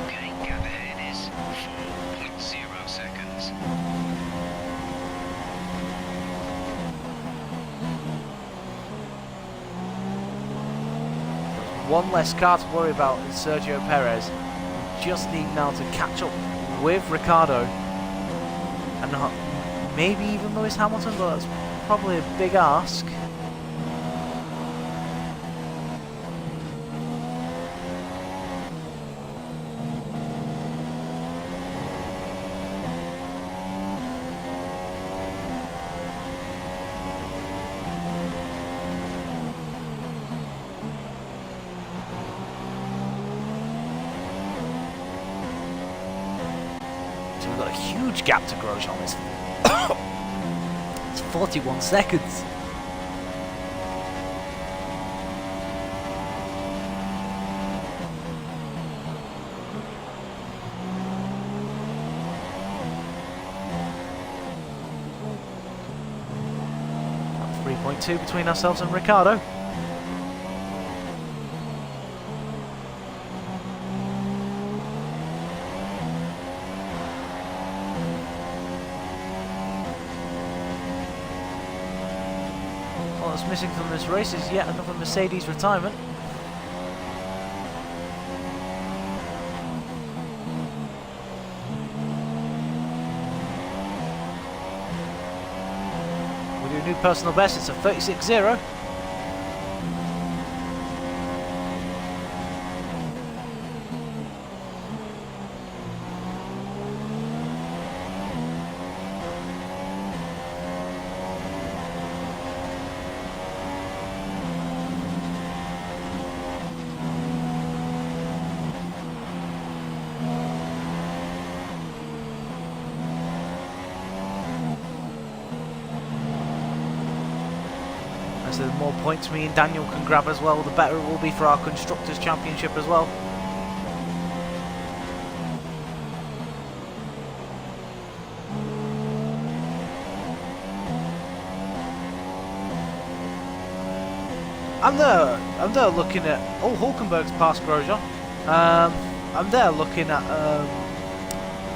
Okay, gap ahead is 4.0 seconds. One less car to worry about is Sergio Perez. We just need now to catch up with Ricciardo and maybe even Lewis Hamilton, but that's probably a big ask. So we've got a huge gap to Grosjean. It's 41 seconds. That's 3.2 between ourselves and Ricciardo. What's missing from this race is yet another Mercedes retirement. We do a new personal best, it's a 36.0. So the more points me and Daniel can grab as well, the better it will be for our Constructors' Championship as well. I'm there looking at... Oh, Hulkenberg's past Grosjean. I'm there looking at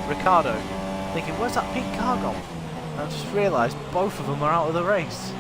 Ricciardo, thinking, where's that pink car gone? And I just realised both of them are out of the race.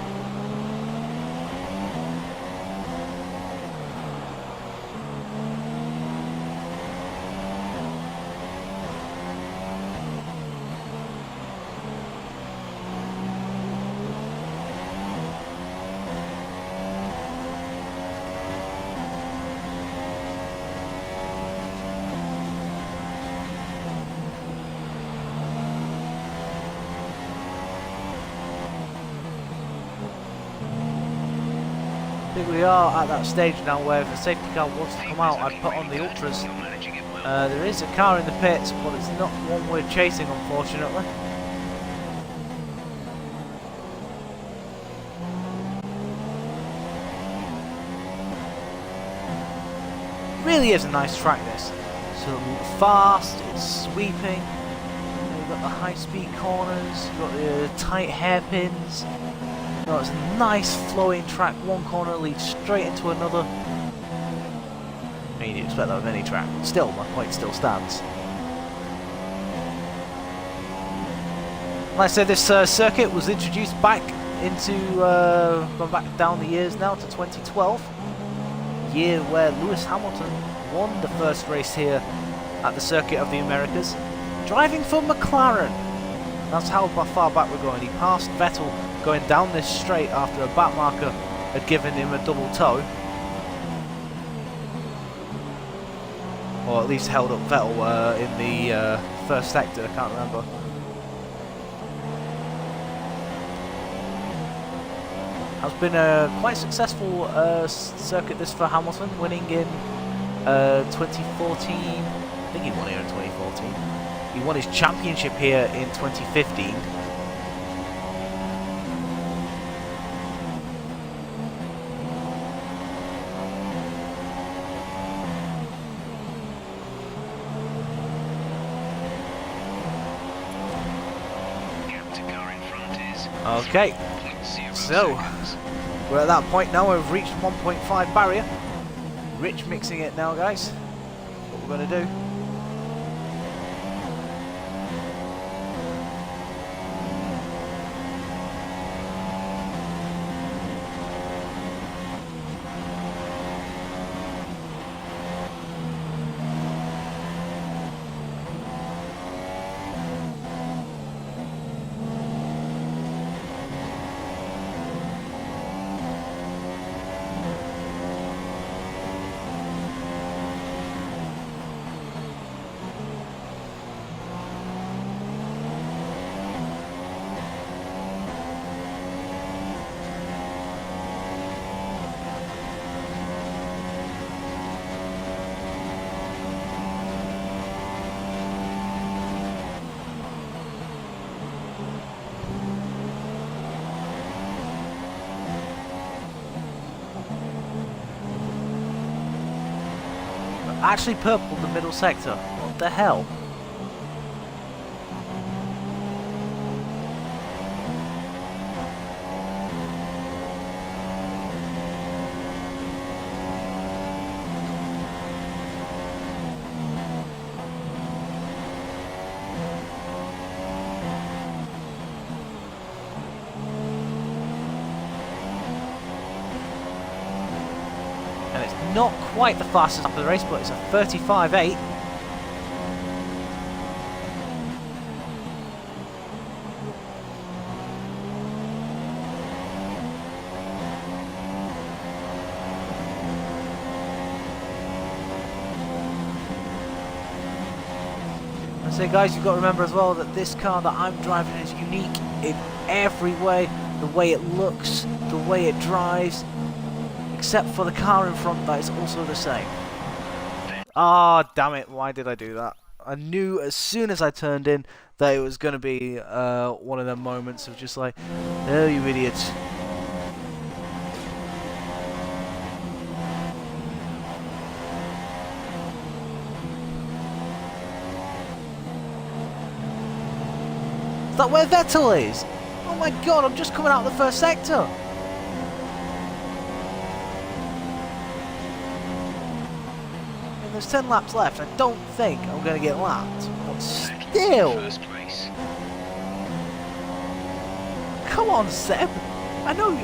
I think we are at that stage now where if a safety car wants to come out, I'd put on the Ultras. There is a car in the pits, but it's not one we're chasing, unfortunately. Really is a nice track, this. So fast, it's sweeping. You've got the high-speed corners, you've got the tight hairpins. No, it's a nice flowing track, one corner leads straight into another. I mean, you'd expect that with any track. Still, my point still stands. Like I said, this circuit was introduced back into, going back down the years now to 2012. Year where Lewis Hamilton won the first race here at the Circuit of the Americas, driving for McLaren. That's how far back we're going. He passed Vettel going down this straight after a back marker had given him a double toe. Or at least held up Vettel in the first sector, I can't remember. Has been a quite successful circuit this for Hamilton, winning in 2014. I think he won here in 2014. He won his championship here in 2015. Okay, 0.0 so seconds. we're at that point now. We've reached 1.5 barrier. Rich mixing it now, guys. What we're going to do. Actually purple the middle sector. What the hell? And it's not quite the fastest lap of the race, but it's a 35.8. So guys, you've got to remember as well that this car that I'm driving is unique in every way. The way it looks, the way it drives, except for the car in front that is also the same. Ah, damn it, why did I do that? I knew as soon as I turned in that it was going to be one of them moments of just like, oh, you idiots. Is that where Vettel is? Oh my god, I'm just coming out of the first sector. And there's 10 laps left. I don't think I'm going to get lapped. But still. First place. Come on, Seb. I know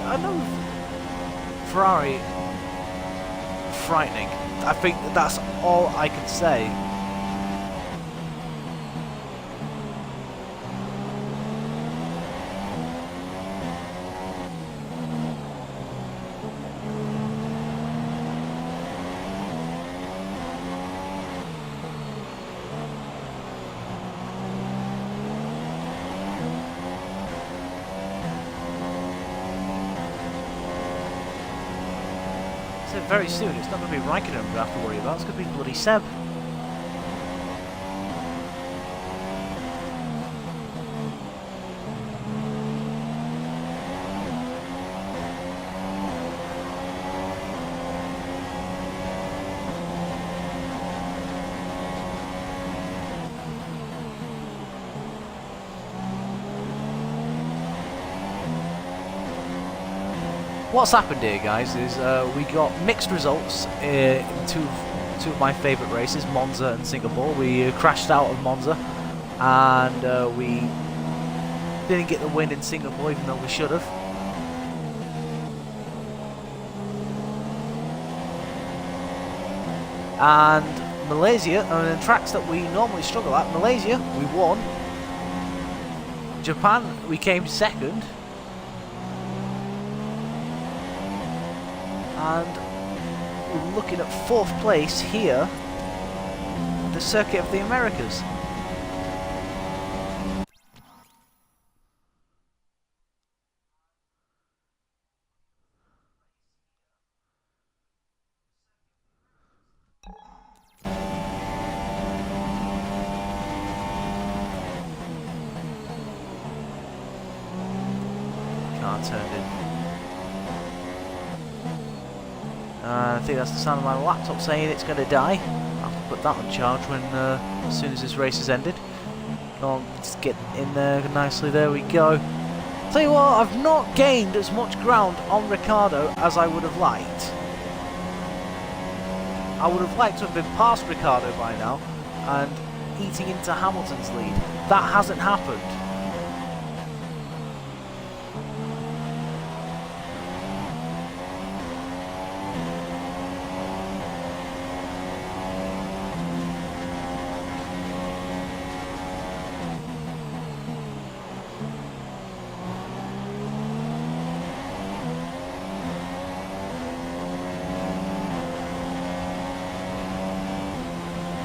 Ferrari frightening. I think that's all I can say. So very soon, it's not going to be Raikkonen we're going to have to worry about, it's going to be bloody Seb. What's happened here, guys, is we got mixed results in two of my favourite races, Monza and Singapore. We crashed out of Monza, and we didn't get the win in Singapore, even though we should have. And Malaysia, and the tracks that we normally struggle at, Malaysia, we won. Japan, we came second. And we're looking at 4th place here, the Circuit of the Americas. Car turned in. I think that's the sound of my laptop saying it's going to die. I'll put that on charge when as soon as this race has ended. Come on, let's get in there nicely. There we go. Tell you what, I've not gained as much ground on Ricciardo as I would have liked. I would have liked to have been past Ricciardo by now and eating into Hamilton's lead. That hasn't happened.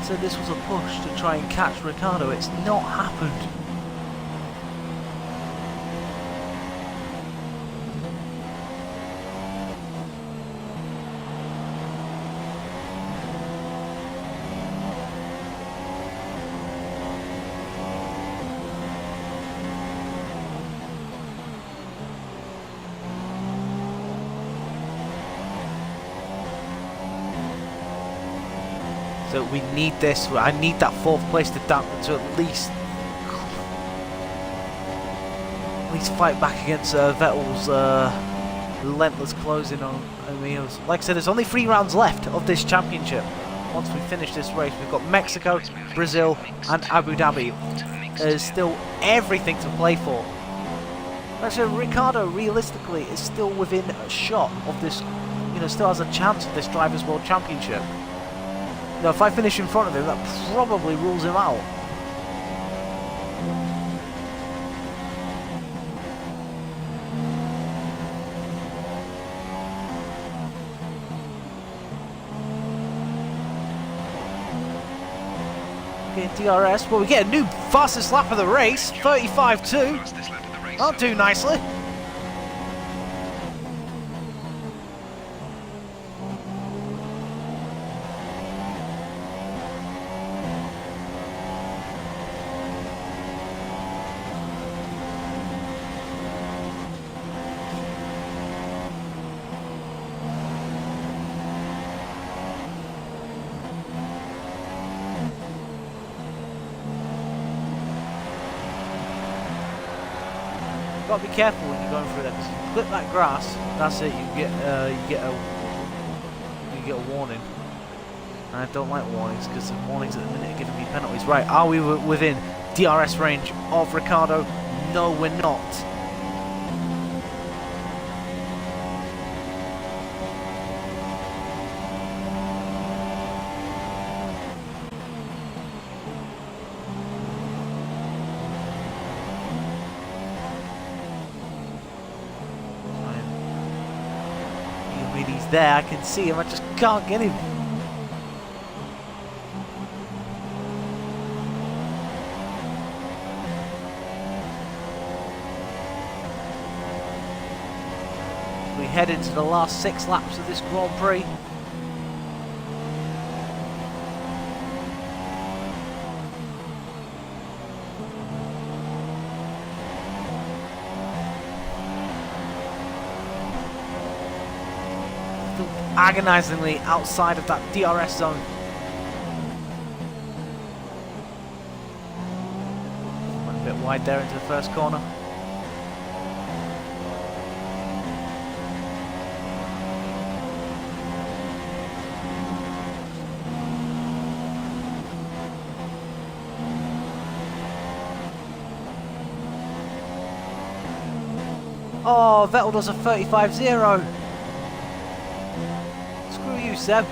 So this was a push to try and catch Ricciardo. It's not happened. So we need this. I need that 4th place to at least fight back against Vettel's relentless closing on me. Like I said, there's only 3 rounds left of this championship. Once we finish this race, we've got Mexico, Brazil, and Abu Dhabi. There's still everything to play for. Actually, Ricciardo realistically is still within a shot of this. You know, still has a chance of this Drivers' World Championship. Now, if I finish in front of him, that probably rules him out. Okay, DRS. Well, we get a new fastest lap of the race, 35.2. I'll do nicely. Got to be careful when you're going through that, because if you clip that grass, that's it. You get a warning. And I don't like warnings, because the warnings at the minute are giving me penalties. Right, are we within DRS range of Ricciardo? No, we're not. He's there, I can see him, I just can't get him. We head into the last 6 laps of this Grand Prix. Agonizingly outside of that DRS zone. Went a bit wide there into the first corner. Oh, Vettel does a 35.0. Seb.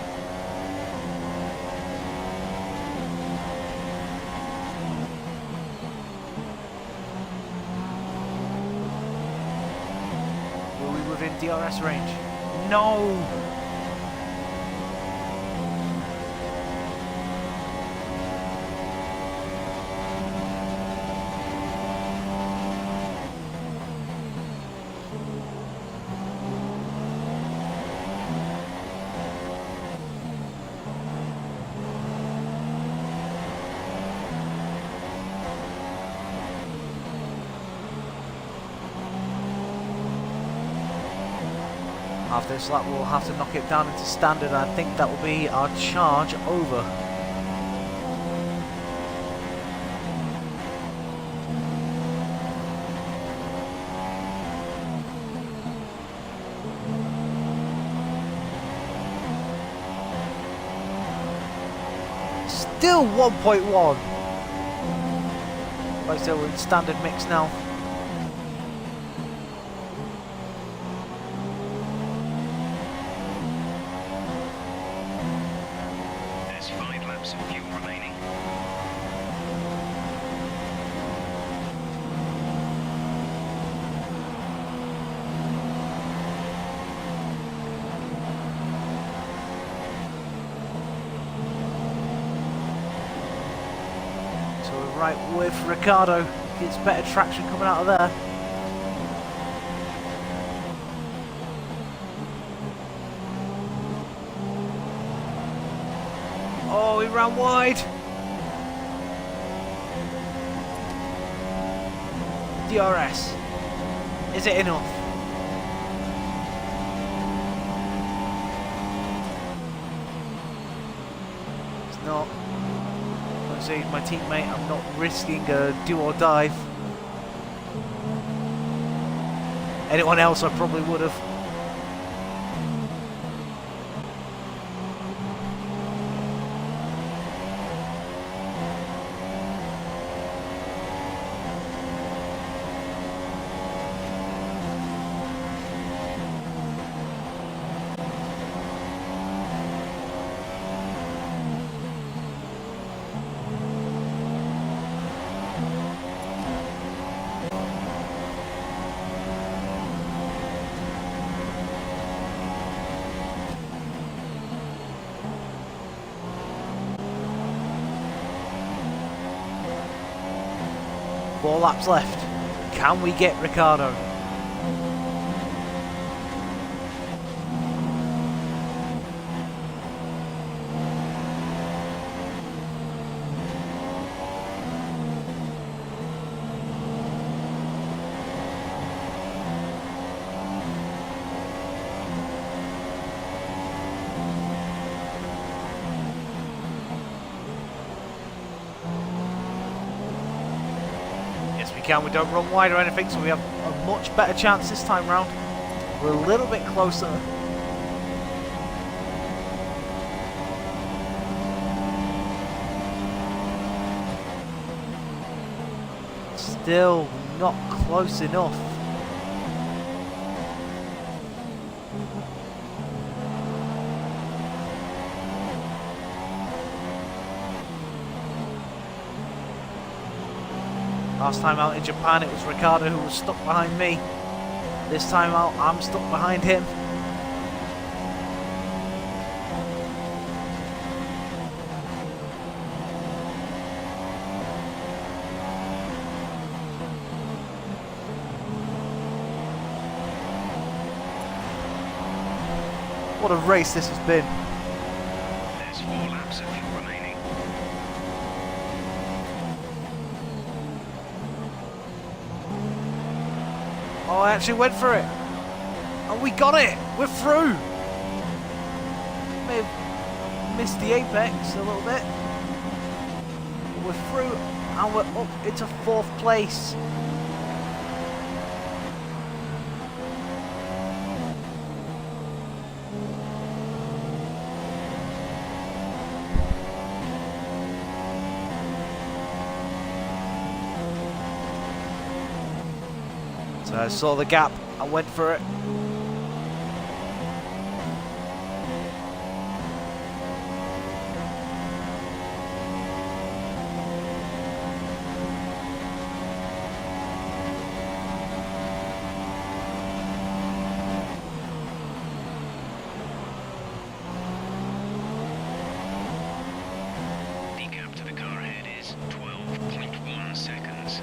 Were we within DRS range? No! After this lap, we'll have to knock it down into standard, and I think that will be our charge over. Still 1.1. Like I said, we're in standard mix now. There's 5 laps of fuel remaining. So we're right with Ricciardo. Gets better traction coming out of there. Oh, he ran wide. DRS. Is it enough? It's not. Like I say, my teammate, I'm not risking a do or dive. Anyone else, I probably would have. Four laps left. Can we get Ricciardo? We don't run wide or anything, so we have a much better chance this time round. We're a little bit closer. Still not close enough. Last time out in Japan, it was Ricciardo who was stuck behind me. This time out, I'm stuck behind him. What a race this has been. There's 4 laps of fuel remaining. Oh, I actually went for it. And we got it. We're through. May have missed the apex a little bit. But we're through and we're up into 4th place. So I saw the gap, I went for it. The gap to the car ahead is 12.1 seconds.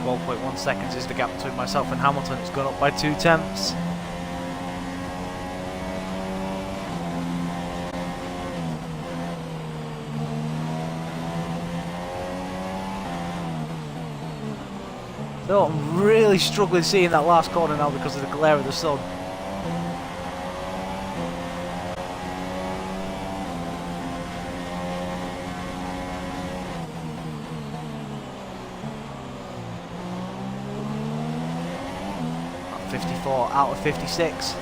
12.1 seconds is the gap between myself and Hamilton. It's gone up by 2 tenths. So I'm really struggling seeing that last corner now because of the glare of the sun. 54 out of 56.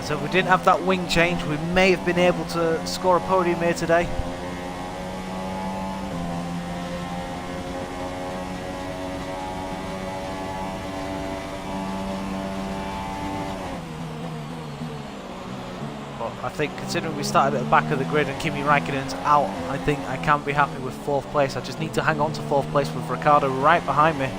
So if we didn't have that wing change, we may have been able to score a podium here today. But I think considering we started at the back of the grid and Kimi Raikkonen's out, I think I can be happy with 4th place. I just need to hang on to 4th place with Ricciardo right behind me.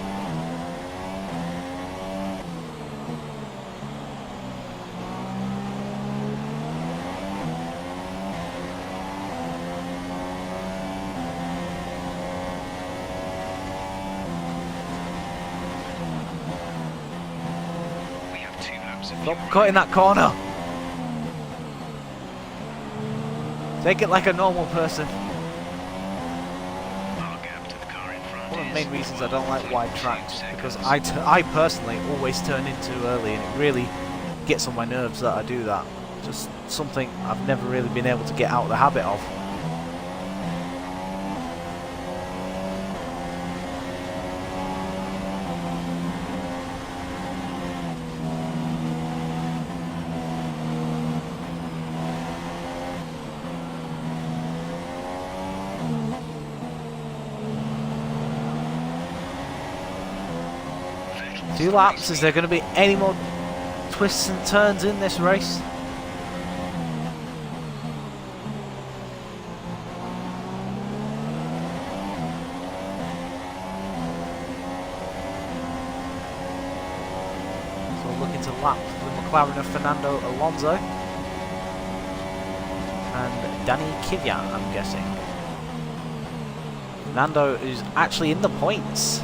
Stop cutting that corner. Take it like a normal person. One of the main reasons I don't like wide tracks, because I personally always turn in too early, and it really gets on my nerves that I do that. Just something I've never really been able to get out of the habit of. Two laps. Is there going to be any more twists and turns in this race? So we're looking to lap the McLaren of Fernando Alonso and Danny Kvyat, I'm guessing. Fernando is actually in the points.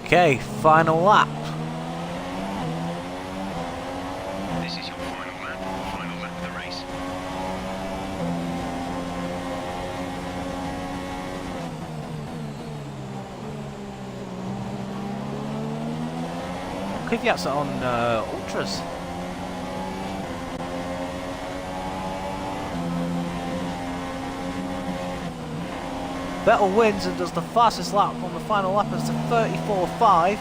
Okay, final lap. This is your final lap of the race. Kvyat's on Ultras. Vettel wins and does the fastest lap on the final lap as to 34.5.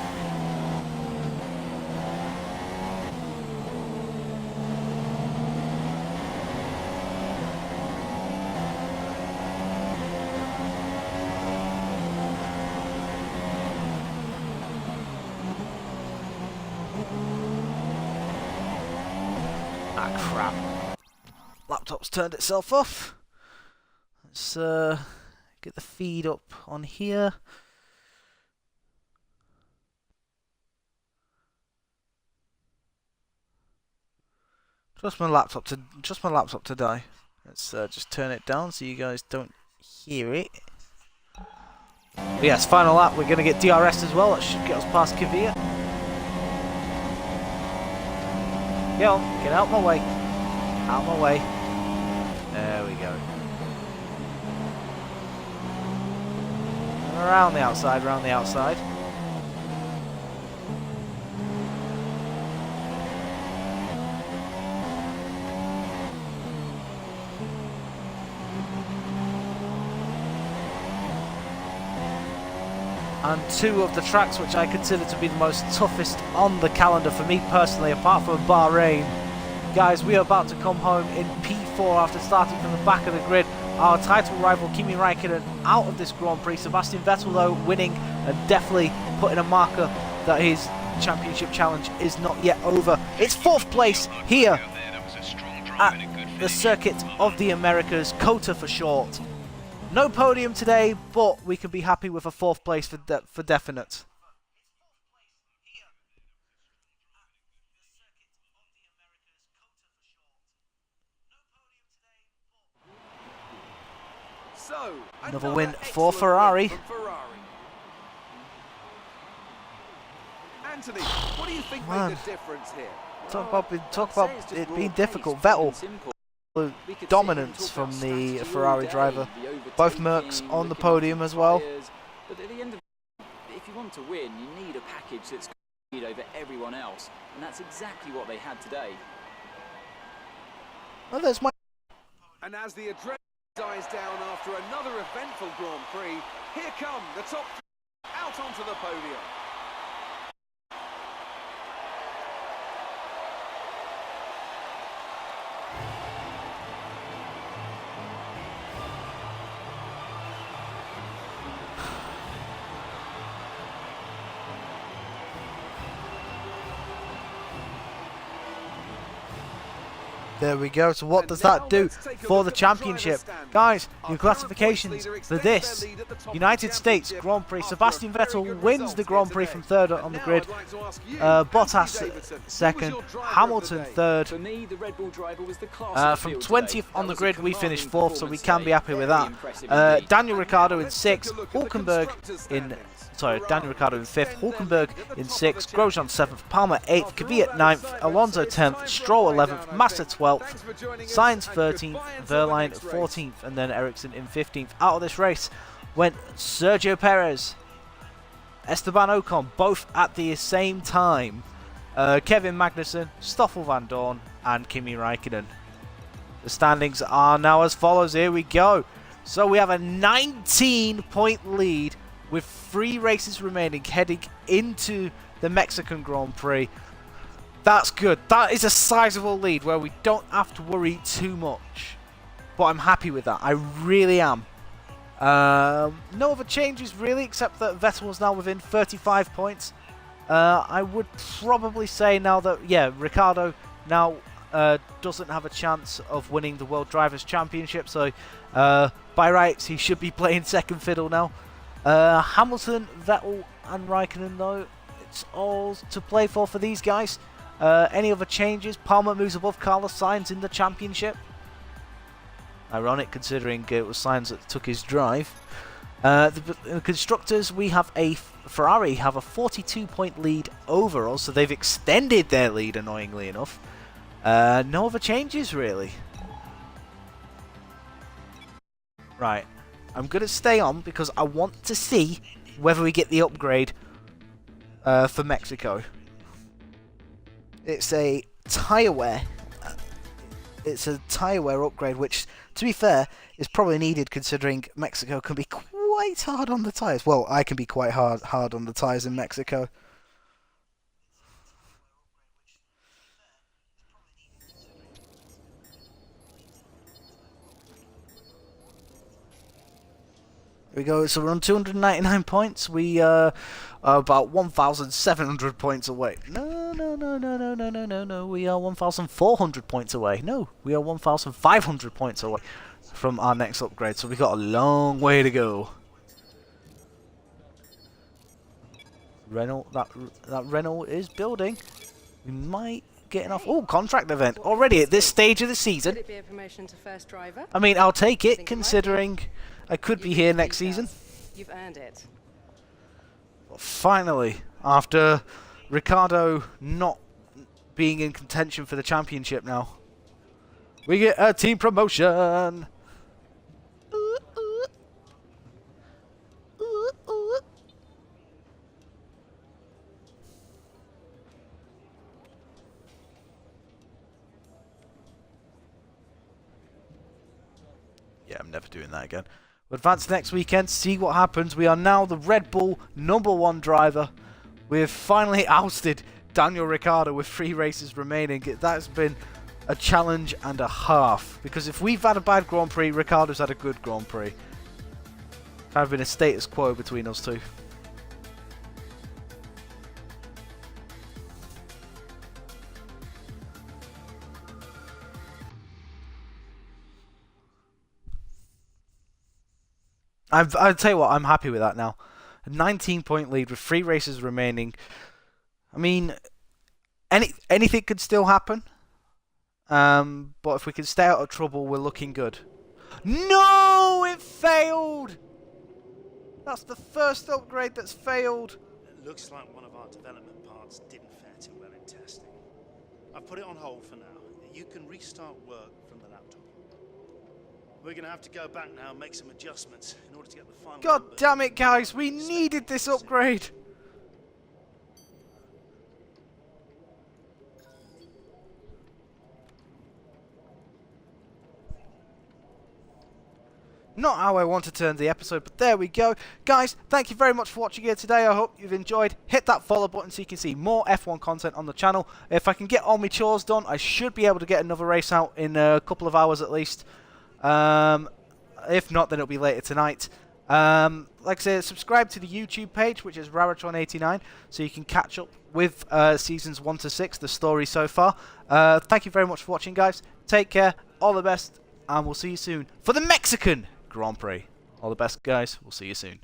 Ah, crap. Laptop's turned itself off. Let's get the feed up on here. Trust my laptop to die. Let's just turn it down so you guys don't hear it. But yes, final lap. We're going to get DRS as well. That should get us past Kvyat. Go on, get out of my way. Out of my way. There we go. Around the outside, round the outside. And two of the tracks which I consider to be the most toughest on the calendar for me personally, apart from Bahrain. Guys, we are about to come home in P4 after starting from the back of the grid. Our title rival Kimi Raikkonen out of this Grand Prix. Sebastian Vettel though winning and definitely putting a marker that his championship challenge is not yet over. It's 4th place here at the Circuit of the Americas, COTA for short. No podium today, but we can be happy with a 4th place for definite. So, Another win for Ferrari. Anthony, what do you think made the difference here? Talk about it being difficult. Vettel, dominance from the Ferrari driver. Both Mercs on the podium as well. But at the end of if you want to win, you need a package that's good over everyone else, and that's exactly what they had today. Well, there's my. And as the adrenaline dies down after another eventful Grand Prix, here come the top out onto the podium. There we go. So what does that do for the championship? Guys, your classifications for this United States Grand Prix. Sebastian Vettel wins the Grand Prix from 3rd on the grid. Bottas 2nd. Hamilton 3rd. From 20th on the grid, we finished 4th, so we can be happy with that. Daniel Ricciardo in 6th. Daniel Ricciardo in 5th, Hulkenberg in 6th, Grosjean 7th, Palmer 8th, Kvyat 9th, Alonso 10th, Stroll 11th, Massa 12th, Sainz 13th, Verline 14th, and then Ericsson in 15th. Out of this race went Sergio Perez, Esteban Ocon, both at the same time, Kevin Magnussen, Stoffel Van Dorn, and Kimi Räikkönen. The standings are now as follows. Here we go. So we have a 19-point lead with 3 races remaining heading into the Mexican Grand Prix. That's good. That is a sizable lead where we don't have to worry too much. But I'm happy with that. I really am. No other changes really, except that Vettel is now within 35 points. I would probably say now that, yeah, Ricciardo now doesn't have a chance of winning the World Drivers' Championship. So by rights, he should be playing second fiddle now. Hamilton, Vettel and Raikkonen though, it's all to play for these guys. Any other changes? Palmer moves above Carlos Sainz in the championship. Ironic considering it was Sainz that took his drive. The constructors, we have a Ferrari have a 42-point lead over us, so they've extended their lead annoyingly enough. No other changes really. Right. I'm going to stay on because I want to see whether we get the upgrade for Mexico. It's a tyre wear. It's a tyre wear upgrade, which, to be fair, is probably needed considering Mexico can be quite hard on the tyres. Well, I can be quite hard on the tyres in Mexico. There we go, so we're on 299 points. We are about 1,700 points away. No, we are 1,400 points away. No, we are 1,500 points away from our next upgrade, so we've got a long way to go. Renault, that Renault is building. We might get enough. Oh, contract event already at this stage of the season. Could it be a promotion to first driver? I mean, I'll take it considering I could be here next season. You've earned it. But finally, after Ricciardo not being in contention for the championship now, we get a team promotion. Yeah, I'm never doing that again. We'll advance next weekend, see what happens. We are now the Red Bull #1 driver. We've finally ousted Daniel Ricciardo with 3 races remaining. That's been a challenge and a half. Because if we've had a bad Grand Prix, Ricciardo's had a good Grand Prix. Kind of been a status quo between us two. I'll tell you what, I'm happy with that now. A 19-point lead with 3 races remaining. I mean, anything could still happen. But if we can stay out of trouble, we're looking good. No, it failed. That's the first upgrade that's failed. It looks like one of our development parts didn't fare too well in testing. I've put it on hold for now. You can restart work from the laptop. We're going to have to go back now and make some adjustments in order to get the final. God damn it, guys. We needed this upgrade. Not how I wanted to end the episode, but there we go. Guys, thank you very much for watching here today. I hope you've enjoyed. Hit that follow button so you can see more F1 content on the channel. If I can get all my chores done, I should be able to get another race out in a couple of hours at least. If not, then it'll be later tonight. Like I said, subscribe to the YouTube page, which is Raratron89, so you can catch up with seasons 1 to 6, the story so far. Thank you very much for watching, guys. Take care, all the best, and we'll see you soon for the Mexican Grand Prix. All the best, guys. We'll see you soon.